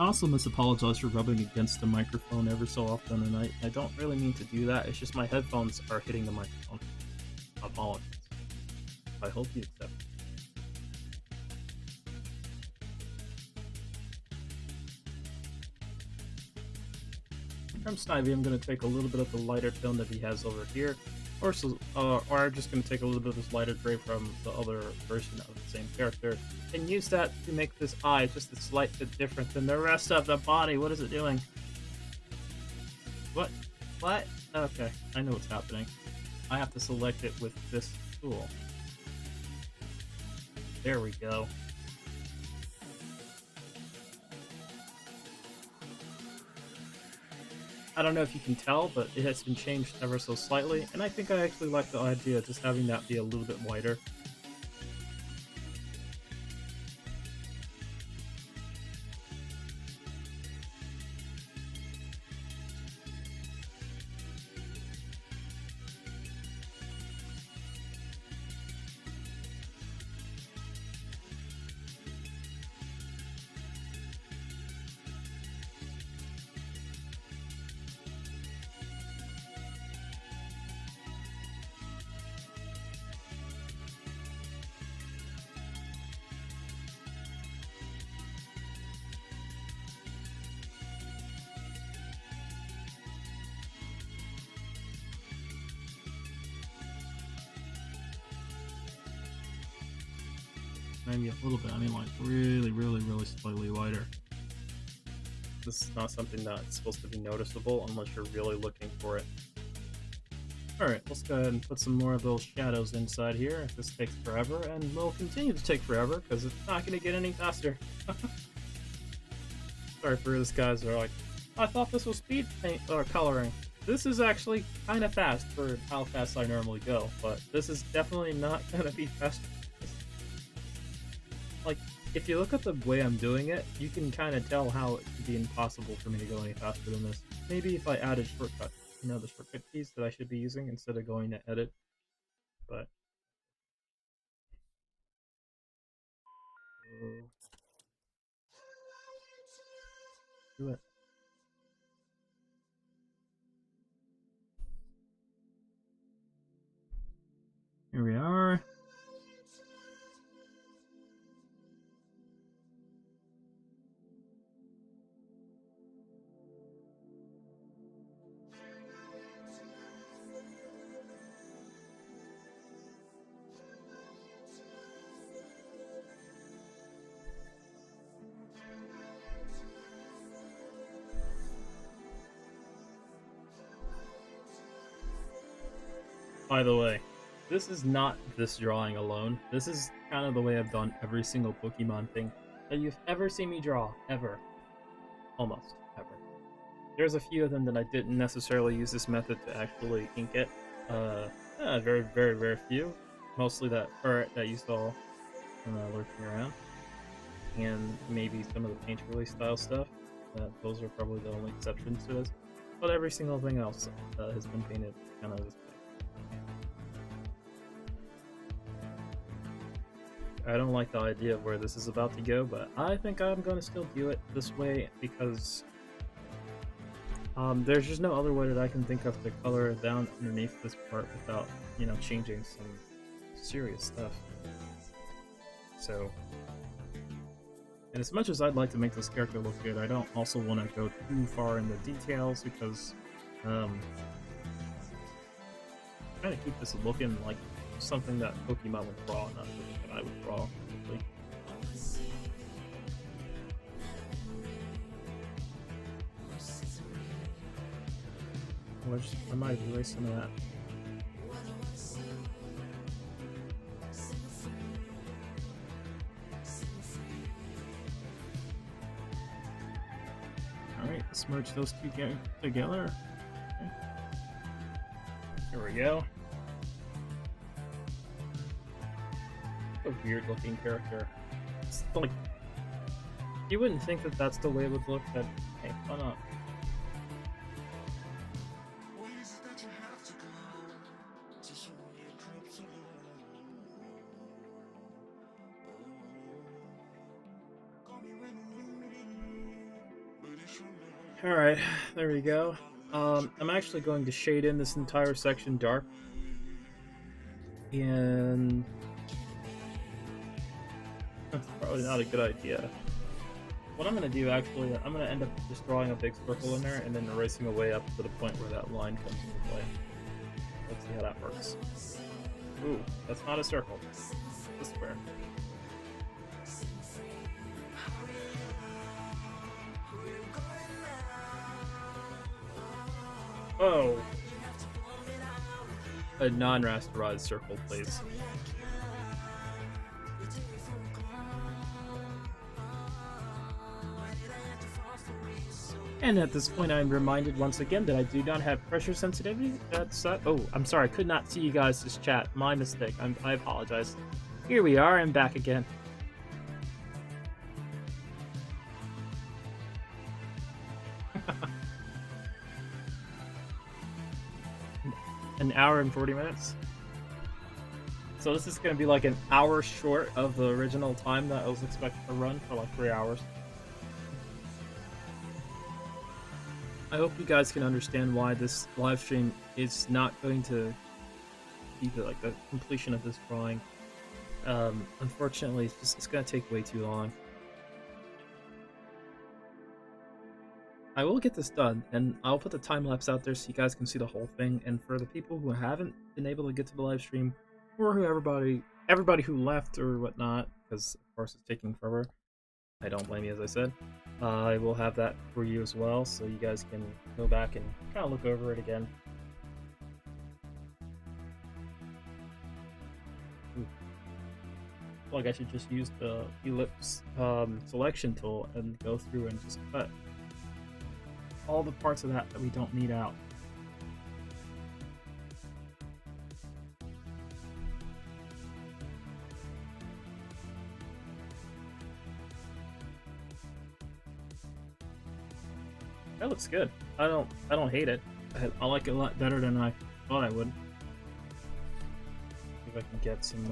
I also apologize for rubbing against the microphone ever so often, and I don't really mean to do that. It's just my headphones are hitting the microphone. Apologies. I hope you accept it. From Snivy, I'm going to take a little bit of the lighter tone that he has over here, or I'm just going to take a little bit of this lighter gray from the other version of the same character, and use that to make this eye just a slight bit different than the rest of the body. What is it doing? What? What? Okay, I know what's happening. I have to select it with this tool. There we go. I don't know if you can tell, but it has been changed ever so slightly, and I think I actually like the idea of just having that be a little bit whiter. Maybe a little bit, I mean like really slightly wider. This is not something that's supposed to be noticeable unless you're really looking for it. Alright, let's go ahead and put some more of those shadows inside here. This takes forever, and will continue to take forever, because it's not going to get any faster. Sorry for those guys who are like, I thought this was speed paint or coloring. This is actually kind of fast for how fast I normally go, but this is definitely not gonna be fast. Like, if you look at the way I'm doing it, you can kind of tell how it would be impossible for me to go any faster than this. Maybe if I added shortcut, the shortcut keys that I should be using instead of going to edit, but... do it. Here we are. By the way, this is not this drawing alone. This is kind of the way I've done every single Pokemon thing that you've ever seen me draw, ever. Almost, ever. There's a few of them that I didn't necessarily use this method to actually ink it. Very, very, very few. Mostly that art that you saw lurking around. And maybe some of the paint release style stuff. Those are probably the only exceptions to this. But every single thing else has been painted kind of this way. I don't like the idea of where this is about to go, but I think I'm going to still do it this way because there's just no other way that I can think of to color down underneath this part without, changing some serious stuff. So, and as much as I'd like to make this character look good, I don't also want to go too far into details because I'm trying to keep this looking like something that Pokemon would draw, not something that I would draw. I might erase some of that. Alright, let's merge those two together. Okay. Here we go. A weird looking character. It's like, you wouldn't think that that's the way it would look, but hey, why not? Alright, there we go. I'm actually going to shade in this entire section dark. And that's probably not a good idea. What I'm going to do, actually, I'm going to end up just drawing a big circle in there and then erasing away up to the point where that line comes into play. Let's see how that works. Ooh, that's not a circle. It's a square. Oh! A non-rasterized circle, please. And at this point, I'm reminded once again that I do not have pressure sensitivity. That's oh, I'm sorry, I could not see you guys just chat. My mistake. I apologize. Here we are. I'm back again. An hour and 40 minutes. So this is going to be like an hour short of the original time that I was expected to run for like 3 hours. I hope you guys can understand why this live stream is not going to be the completion of this drawing. Unfortunately, it's going to take way too long. I will get this done, and I'll put the time lapse out there so you guys can see the whole thing. And for the people who haven't been able to get to the live stream, or who everybody who left or whatnot, because of course it's taking forever. I don't blame you, as I said. I will have that for you as well, so you guys can go back and kind of look over it again. Ooh. Like I should just use the ellipse selection tool and go through and just cut all the parts of that we don't need out. That looks good. I don't hate it. I like it a lot better than I thought I would. See if I can get some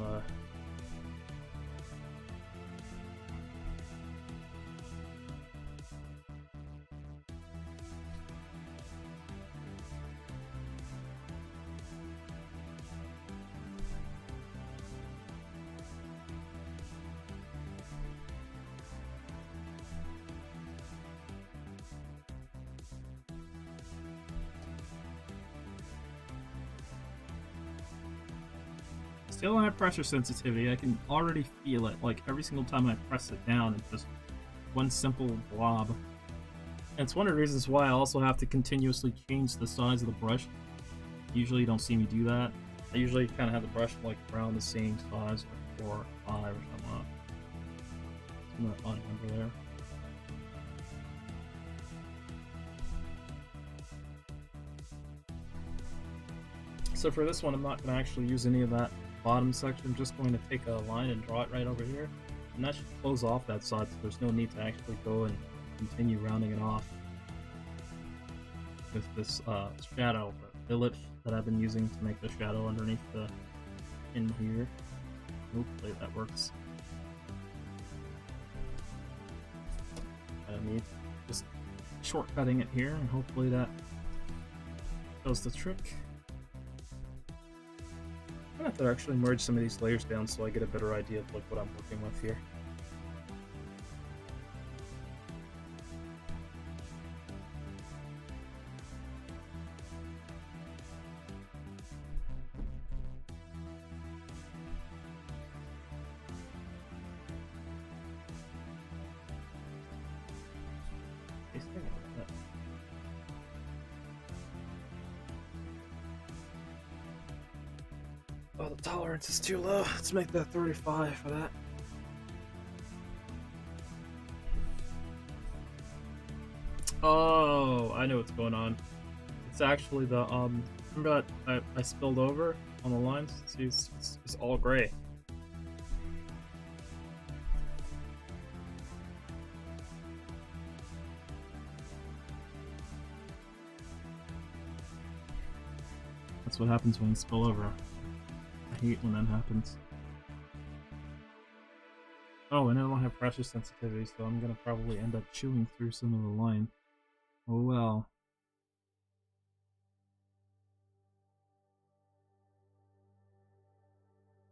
still high pressure sensitivity. I can already feel it. Like every single time I press it down, it's just one simple blob. And it's one of the reasons why I also have to continuously change the size of the brush. Usually you don't see me do that. I usually kind of have the brush like around the same size, like 4 or 5 or something like that. Some odd number there. So for this one, I'm not going to actually use any of that bottom section. I'm just going to take a line and draw it right over here. And that should close off that side, so there's no need to actually go and continue rounding it off with this shadow ellipse that I've been using to make the shadow underneath the in here. Hopefully that works. I need just shortcutting it here, and hopefully that does the trick. I'm gonna have to actually merge some of these layers down so I get a better idea of like what I'm working with here. Oh, the tolerance is too low. Let's make that 35 for that. Oh, I know what's going on. It's actually the remember that I spilled over on the lines? See, it's all gray. That's what happens when you spill over. I hate when that happens. Oh, and I don't have pressure sensitivity, so I'm gonna probably end up chewing through some of the line. Oh well.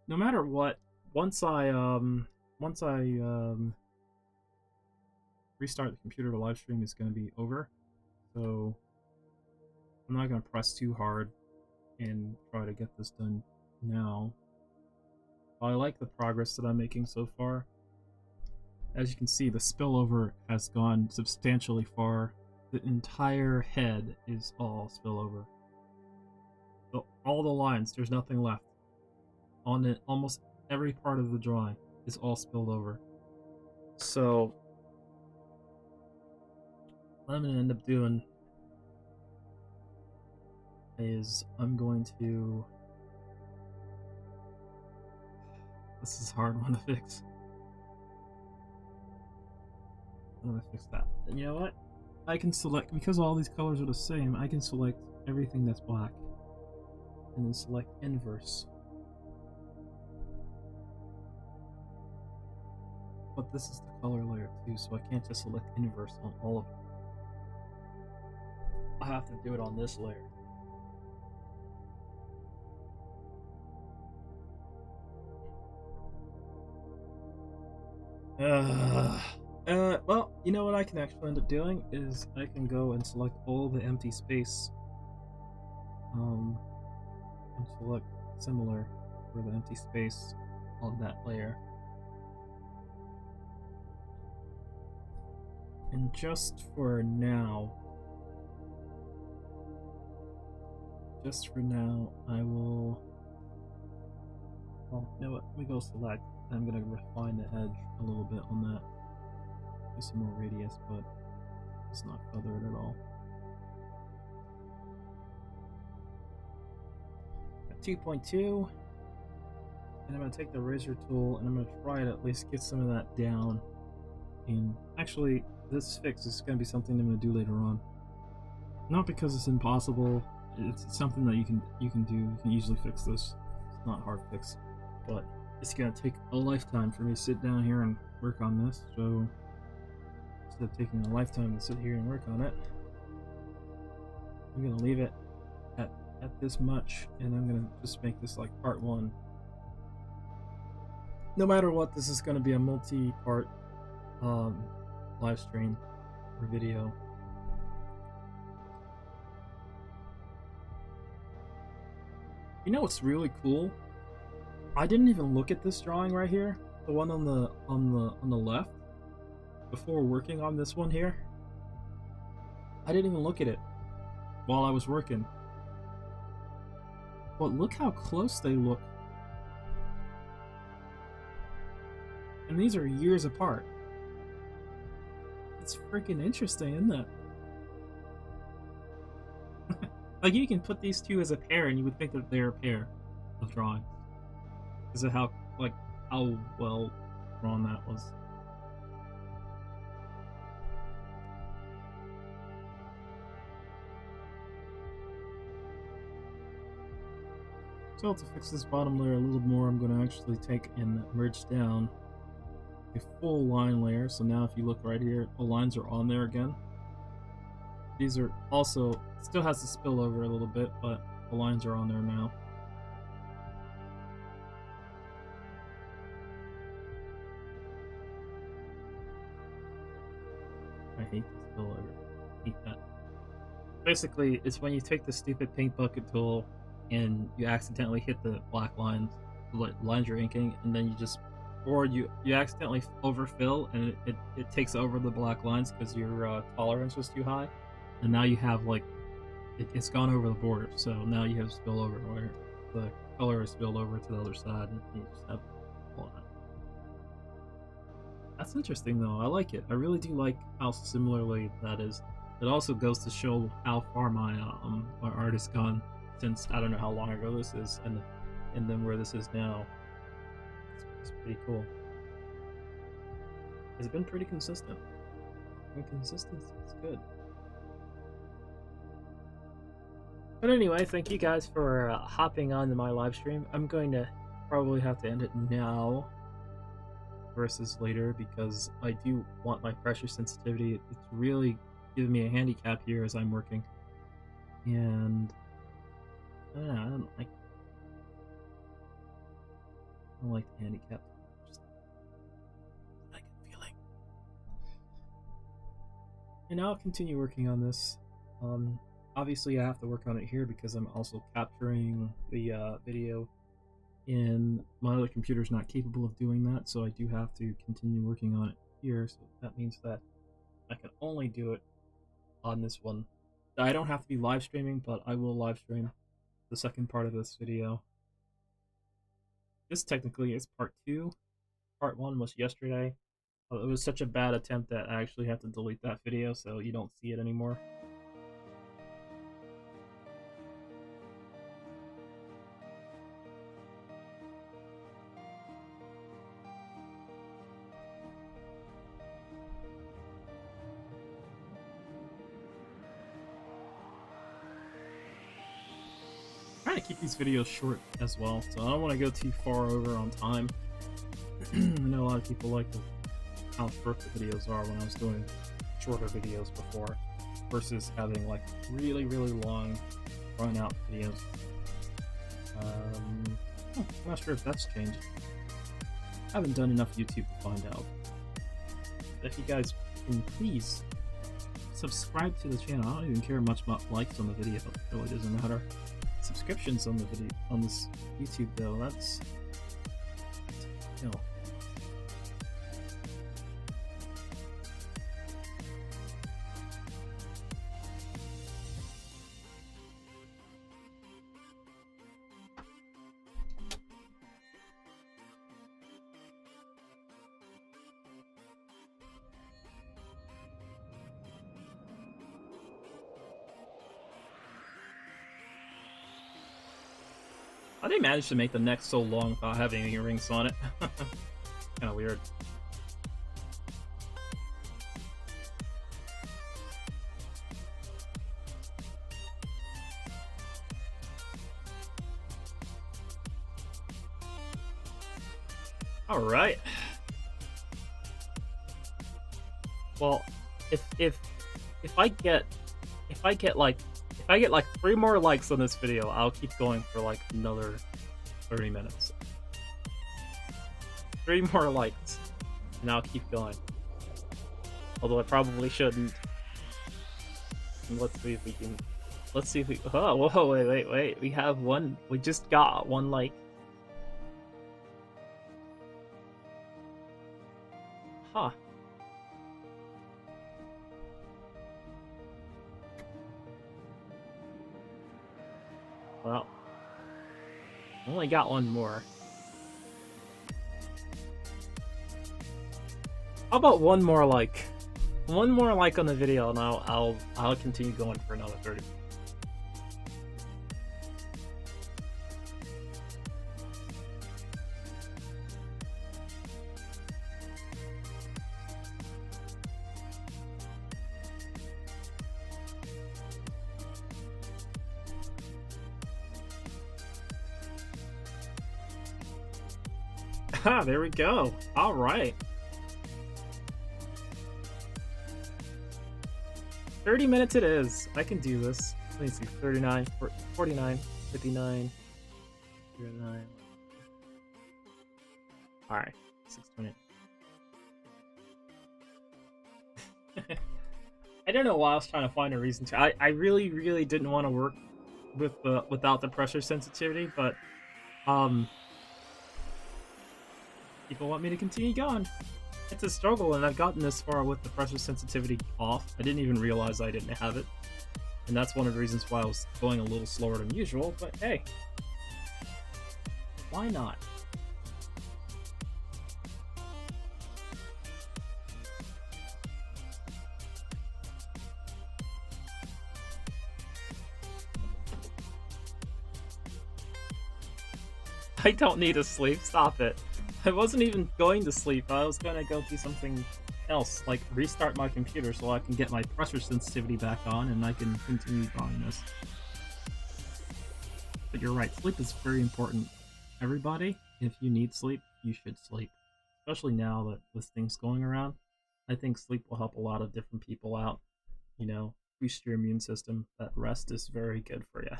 No matter what, once I restart the computer, the live stream is gonna be over. So I'm not gonna press too hard and try to get this done now. I like the progress that I'm making so far. As you can see, the spillover has gone substantially far. The entire head is all spillover. So all the lines, there's nothing left. On it, almost every part of the drawing is all spilled over. So what I'm going to end up doing is I'm going to... This is a hard one to fix. I'm going to fix that. And you know what? I can select, because all these colors are the same, I can select everything that's black. And then select inverse. But this is the color layer too, so I can't just select inverse on all of it. I have to do it on this layer. Well, you know what I can actually end up doing is I can go and select all the empty space. And select similar for the empty space on that layer. And just for now, I will... Well, you know what? Let me go select. I'm going to refine the edge a little bit on that. Do some more radius, but it's not feathered at all. At 2.2, and I'm going to take the razor tool and I'm going to try to at least get some of that down. And actually, this fix is going to be something I'm going to do later on. Not because it's impossible. It's something that you can do. You can easily fix this. It's not hard to fix, but it's gonna take a lifetime for me to sit down here and work on this. So instead of taking a lifetime to sit here and work on it, I'm gonna leave it at this much, and I'm gonna just make this like part one. No matter what, this is gonna be a multi-part live stream or video. You know what's really cool? I didn't even look at this drawing right here, the one on the left, before working on this one here. I didn't even look at it while I was working. But look how close they look. And these are years apart. It's freaking interesting, isn't it? Like, you can put these two as a pair and you would think that they're a pair of drawings. Is it how well drawn that was? So to fix this bottom layer a little more, I'm going to actually take and merge down a full line layer. So now if you look right here, the lines are on there again. These are also, still has to spill over a little bit, but the lines are on there now. I hate the spillover. I hate that. Basically, it's when you take the stupid paint bucket tool and you accidentally hit the black lines, the lines you're inking, and then you just, or you accidentally overfill and it takes over the black lines because your tolerance was too high, and now you have like, it's gone over the border, so now you have spillover where the color is spilled over to the other side, and you just have all that. That's interesting though. I like it. I really do like how similarly that is. It also goes to show how far my my art has gone since, I don't know how long ago this is, and then where this is now. It's pretty cool. It's been pretty consistent. And consistency is good. But anyway, thank you guys for hopping on to my live stream. I'm going to probably have to end it now versus later because I do want my pressure sensitivity. It's really giving me a handicap here as I'm working, and I don't like the handicap. Just like a feeling. And I'll continue working on this. Obviously I have to work on it here because I'm also capturing the video, and my other computer's not capable of doing that, so I do have to continue working on it here. So that means that I can only do it on this one. I don't have to be live streaming, but I will live stream the second part of this video. This technically is part 2. Part 1 was yesterday. It was such a bad attempt that I actually have to delete that video so you don't see it anymore. I'm trying to keep these videos short as well, so I don't want to go too far over on time. I know a lot of people like how short the videos are when I was doing shorter videos before, versus having like really long, drawn out videos. I'm not sure if that's changed. I haven't done enough YouTube to find out. If you guys can please subscribe to the channel. I don't even care much about likes on the video. It really doesn't matter. Subscriptions on the video, on this YouTube though, that's, you know. How did they manage to make the neck so long without having any rings on it? Kinda weird. All right. Well, if I get like 3 more likes on this video, I'll keep going for like another 30 minutes. 3 more likes, and I'll keep going. Although I probably shouldn't. And let's see if we can. Let's see if we. Oh, whoa! Wait! We have one. We just got one like. Huh. Well, only got one more. How about one more like? One more like on the video, and I'll continue going for another 30. Ah, there we go. All right. 30 minutes it is. I can do this. Let me see. 39, 49, 59, 39. All right. 6:20. I don't know why I was trying to find a reason to. I really didn't want to work with without the pressure sensitivity, but people want me to continue going. It's a struggle, and I've gotten this far with the pressure sensitivity off. I didn't even realize I didn't have it, and that's one of the reasons why I was going a little slower than usual, but hey, why not? I don't need to sleep, stop it. I wasn't even going to sleep. I was gonna go do something else, like restart my computer so I can get my pressure sensitivity back on and I can continue drawing this. But you're right, sleep is very important. Everybody, if you need sleep, you should sleep. Especially now that with things going around, I think sleep will help a lot of different people out. You know, boost your immune system. That rest is very good for you.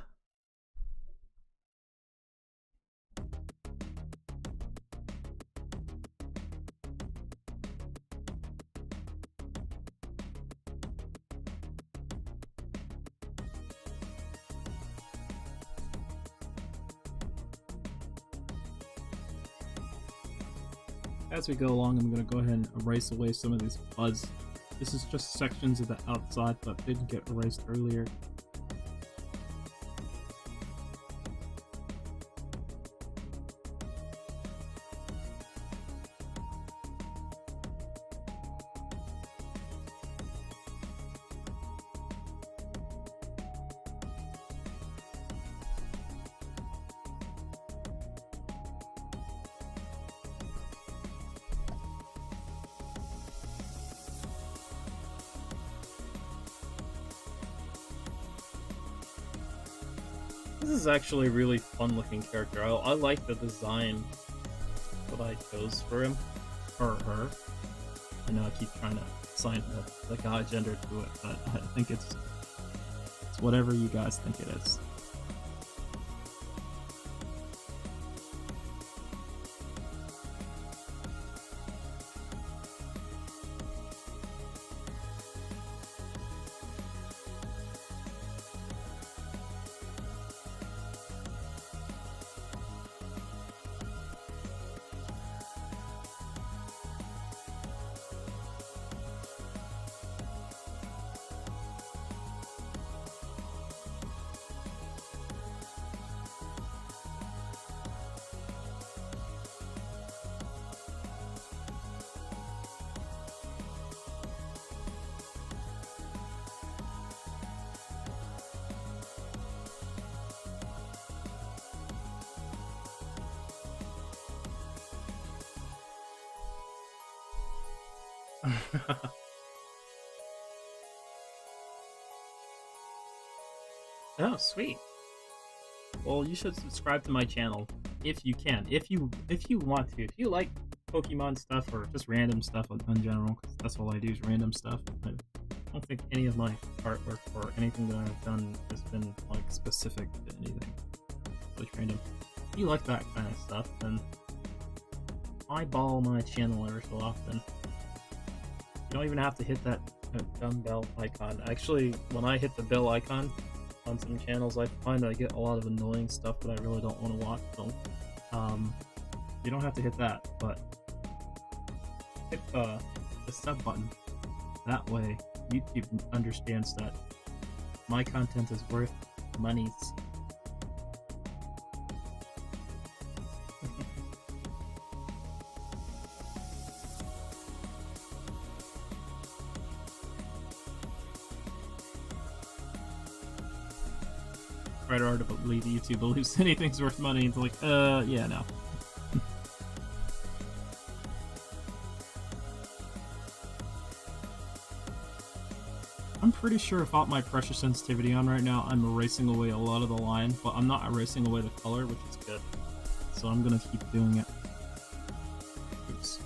As we go along, I'm going to go ahead and erase away some of these buds. This is just sections of the outside that didn't get erased earlier. This is actually a really fun looking character. I like the design that I chose for him, or her. I know I keep trying to assign the guy gender to it, but I think it's whatever you guys think it is. Oh, sweet. Well, you should subscribe to my channel if you can. If you want to. If you like Pokemon stuff or just random stuff in general, because that's all I do is random stuff. I don't think any of my artwork or anything that I've done has been like specific to anything. It's like random. If you like that kind of stuff, then eyeball my channel every so often. You don't even have to hit that dumb bell icon. Actually, when I hit the bell icon on some channels, I find I get a lot of annoying stuff that I really don't want to watch. So, you don't have to hit that, but hit the sub button. That way, YouTube understands that my content is worth monies. Right, hard to believe YouTube believes anything's worth money. It's like, yeah, no. I'm pretty sure without my pressure sensitivity on right now, I'm erasing away a lot of the line, but I'm not erasing away the color, which is good. So I'm gonna keep doing it. Oops.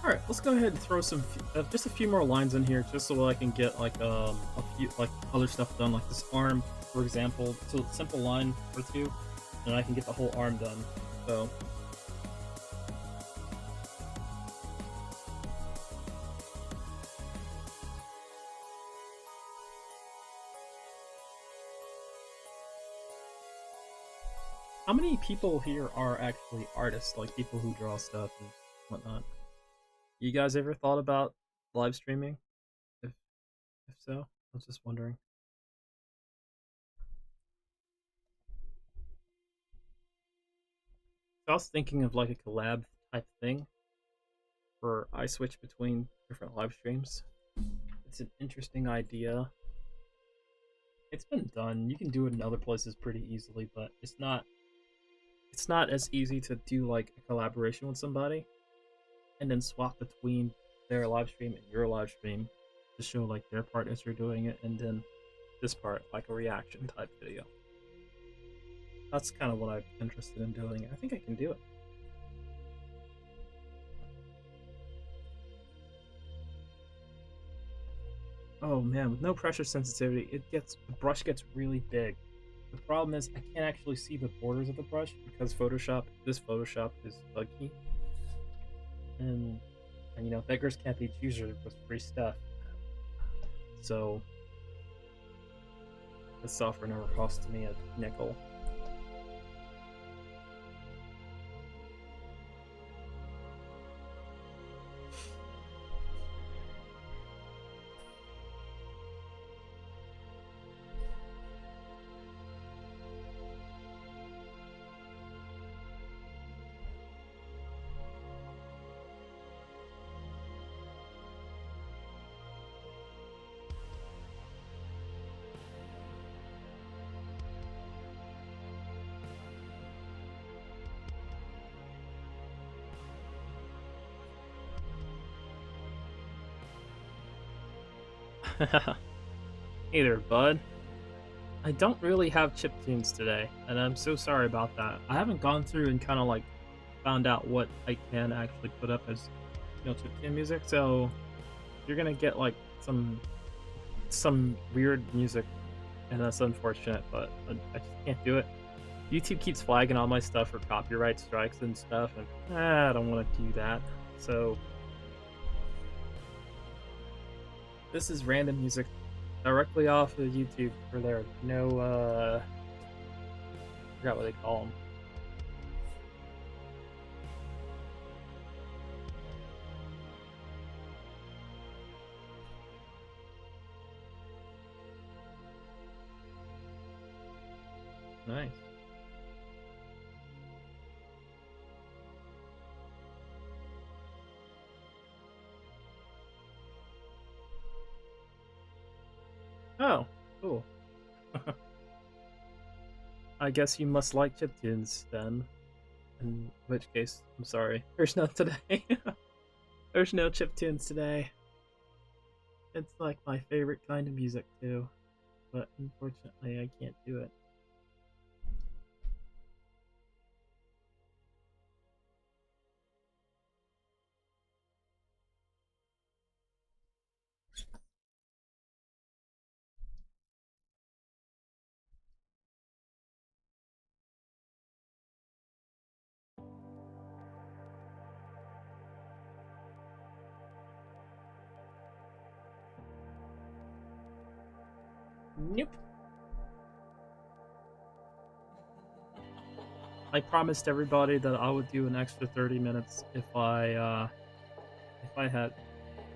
Alright, let's go ahead and throw some, just a few more lines in here, just so I can get like a few like other stuff done, like this arm, for example. So simple line or two, and I can get the whole arm done. So. How many people here are actually artists, like people who draw stuff and whatnot? You guys ever thought about live streaming? If so, I was just wondering. I was thinking of like a collab type thing where I switch between different live streams. It's an interesting idea. It's been done. You can do it in other places pretty easily, but it's not as easy to do like a collaboration with somebody and then swap between their live stream and your live stream to show like their part as you're doing it, and then this part like a reaction type video. That's kind of what I'm interested in doing. I think I can do it. Oh man, with no pressure sensitivity, the brush gets really big. The problem is I can't actually see the borders of the brush because this Photoshop is buggy. And you know, beggars can't be choosers with free stuff. So the software never cost me a nickel. Hey there, bud. I don't really have chiptunes today, and I'm so sorry about that. I haven't gone through and kind of like found out what I can actually put up as, you know, chiptune music. So you're gonna get like some weird music, and that's unfortunate. But I just can't do it. YouTube keeps flagging all my stuff for copyright strikes and stuff, and I don't want to do that. So this is random music directly off of YouTube for their I forgot what they call them. Nice. Oh, Cool. I guess you must like chiptunes then. In which case, I'm sorry. There's none today. There's no chiptunes today. It's like my favorite kind of music too, but unfortunately I can't do it. Nope. I promised everybody that I would do an extra 30 minutes if I had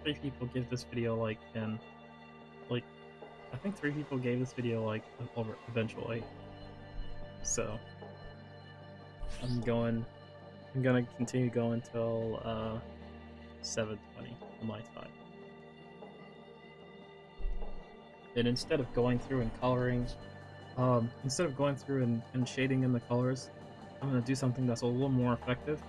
3 people give this video like 10. Like, I think 3 people gave this video like over eventually. So I'm gonna continue going till 7:20 on my time. And instead of going through and coloring, instead of going through and shading in the colors, I'm gonna do something that's a little more effective.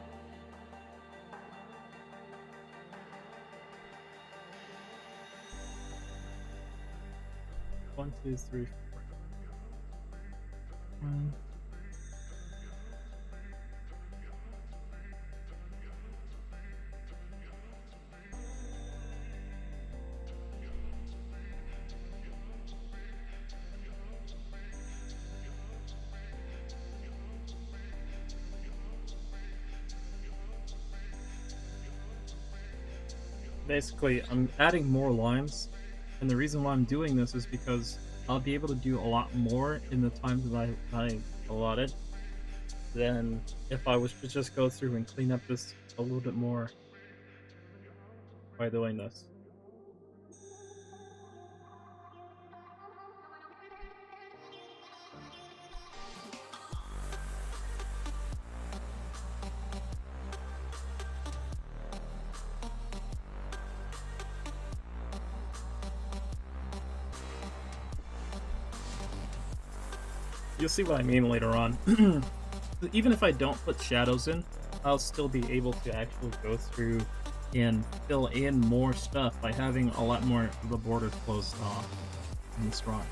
One, two, three, four. Basically, I'm adding more lines, and the reason why I'm doing this is because I'll be able to do a lot more in the time that I allotted than if I was to just go through and clean up this a little bit more by doing this. You'll see what I mean later on. Even if I don't put shadows in, I'll still be able to actually go through and fill in more stuff by having a lot more of the borders closed off in this rock.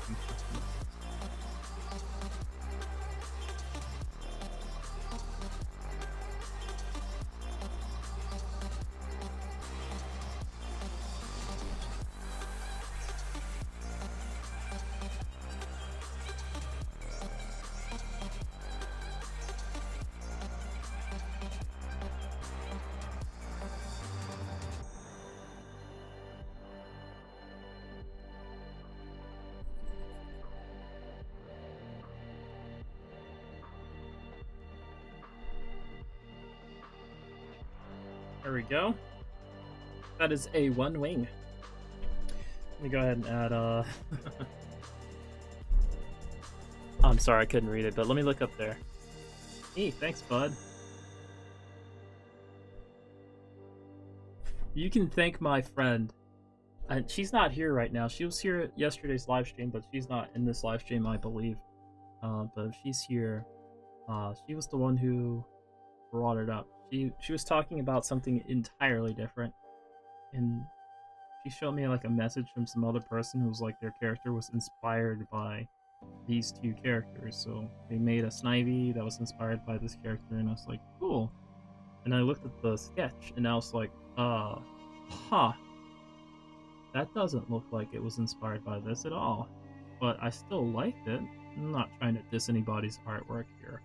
There we go. That is a one wing. Let me go ahead and add I'm sorry, I couldn't read it, but let me look up there. Hey, thanks, bud. You can thank my friend. And she's not here right now. She was here at yesterday's live stream, but she's not in this live stream, I believe. But if she's here, she was the one who brought it up. She was talking about something entirely different, and she showed me like a message from some other person who was like their character was inspired by these two characters. So they made a Snivy that was inspired by this character, and I was like, cool. And I looked at the sketch, and I was like, huh. That doesn't look like it was inspired by this at all. But I still liked it. I'm not trying to diss anybody's artwork here.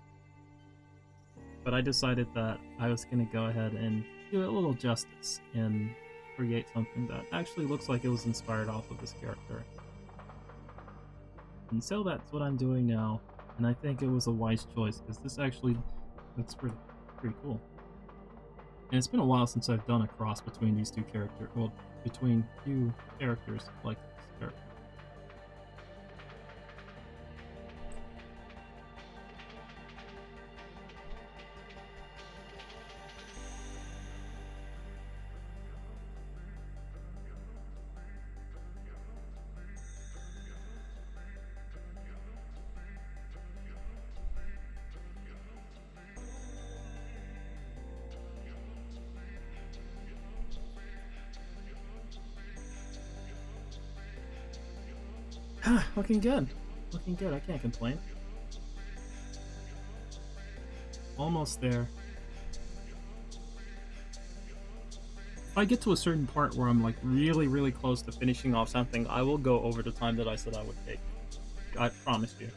But I decided that I was going to go ahead and do it a little justice and create something that actually looks like it was inspired off of this character. And so that's what I'm doing now. And I think it was a wise choice, because this actually looks pretty cool. And it's been a while since I've done a cross between these two characters. Well, between two characters like this character. Looking good. Looking good. I can't complain. Almost there. If I get to a certain part where I'm like really close to finishing off something, I will go over the time that I said I would take. I promise you.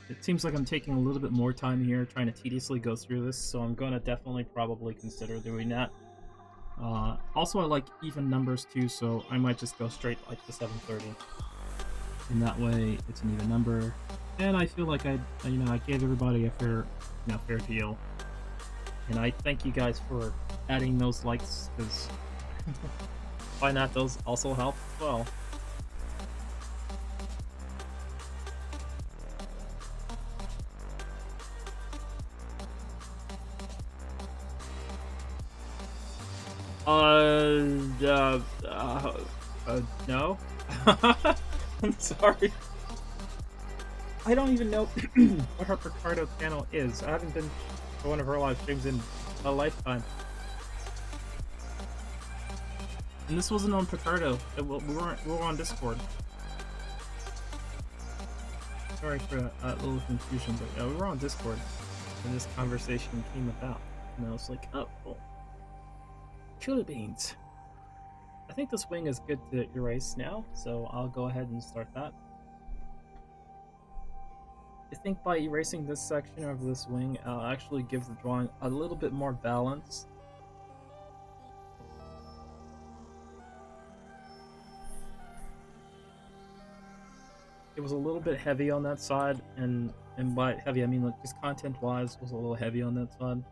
It seems like I'm taking a little bit more time here trying to tediously go through this, so I'm gonna definitely probably consider doing that. Also, I like even numbers too, so I might just go straight like to 730. And that way, it's an even number. And I feel like I gave everybody a fair deal. And I thank you guys for adding those likes, because why not? Those also help as well. No. I'm sorry. I don't even know what her Picardo channel is. I haven't been to one of her live streams in a lifetime. And this wasn't on Picardo. We were on Discord. Sorry for that little confusion, but yeah, we were on Discord when this conversation came about. And I was like, oh, cool. Chili beans. I think this wing is good to erase now, so I'll go ahead and start that. I think by erasing this section of this wing, I'll actually give the drawing a little bit more balance. It was a little bit heavy on that side, and by heavy I mean like just content-wise was a little heavy on that side.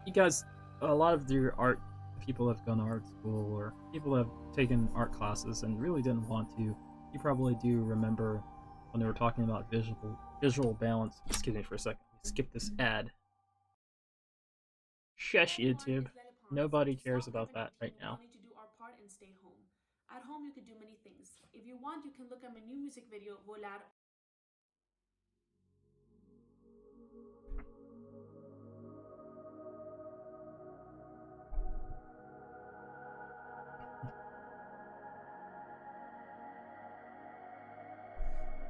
You guys, a lot of your art people have gone to art school, or people have taken art classes and really didn't want to. You probably do remember when they were talking about visual balance. Excuse me for a second. Skip this ad. Shush, YouTube. Nobody cares about that right now. Wanting to do our part and stay home. At home, you could do many things. If you want, you can look at my new music video, Volar.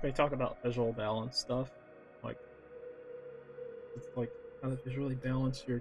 They talk about visual balance stuff, like it's like how to visually balance your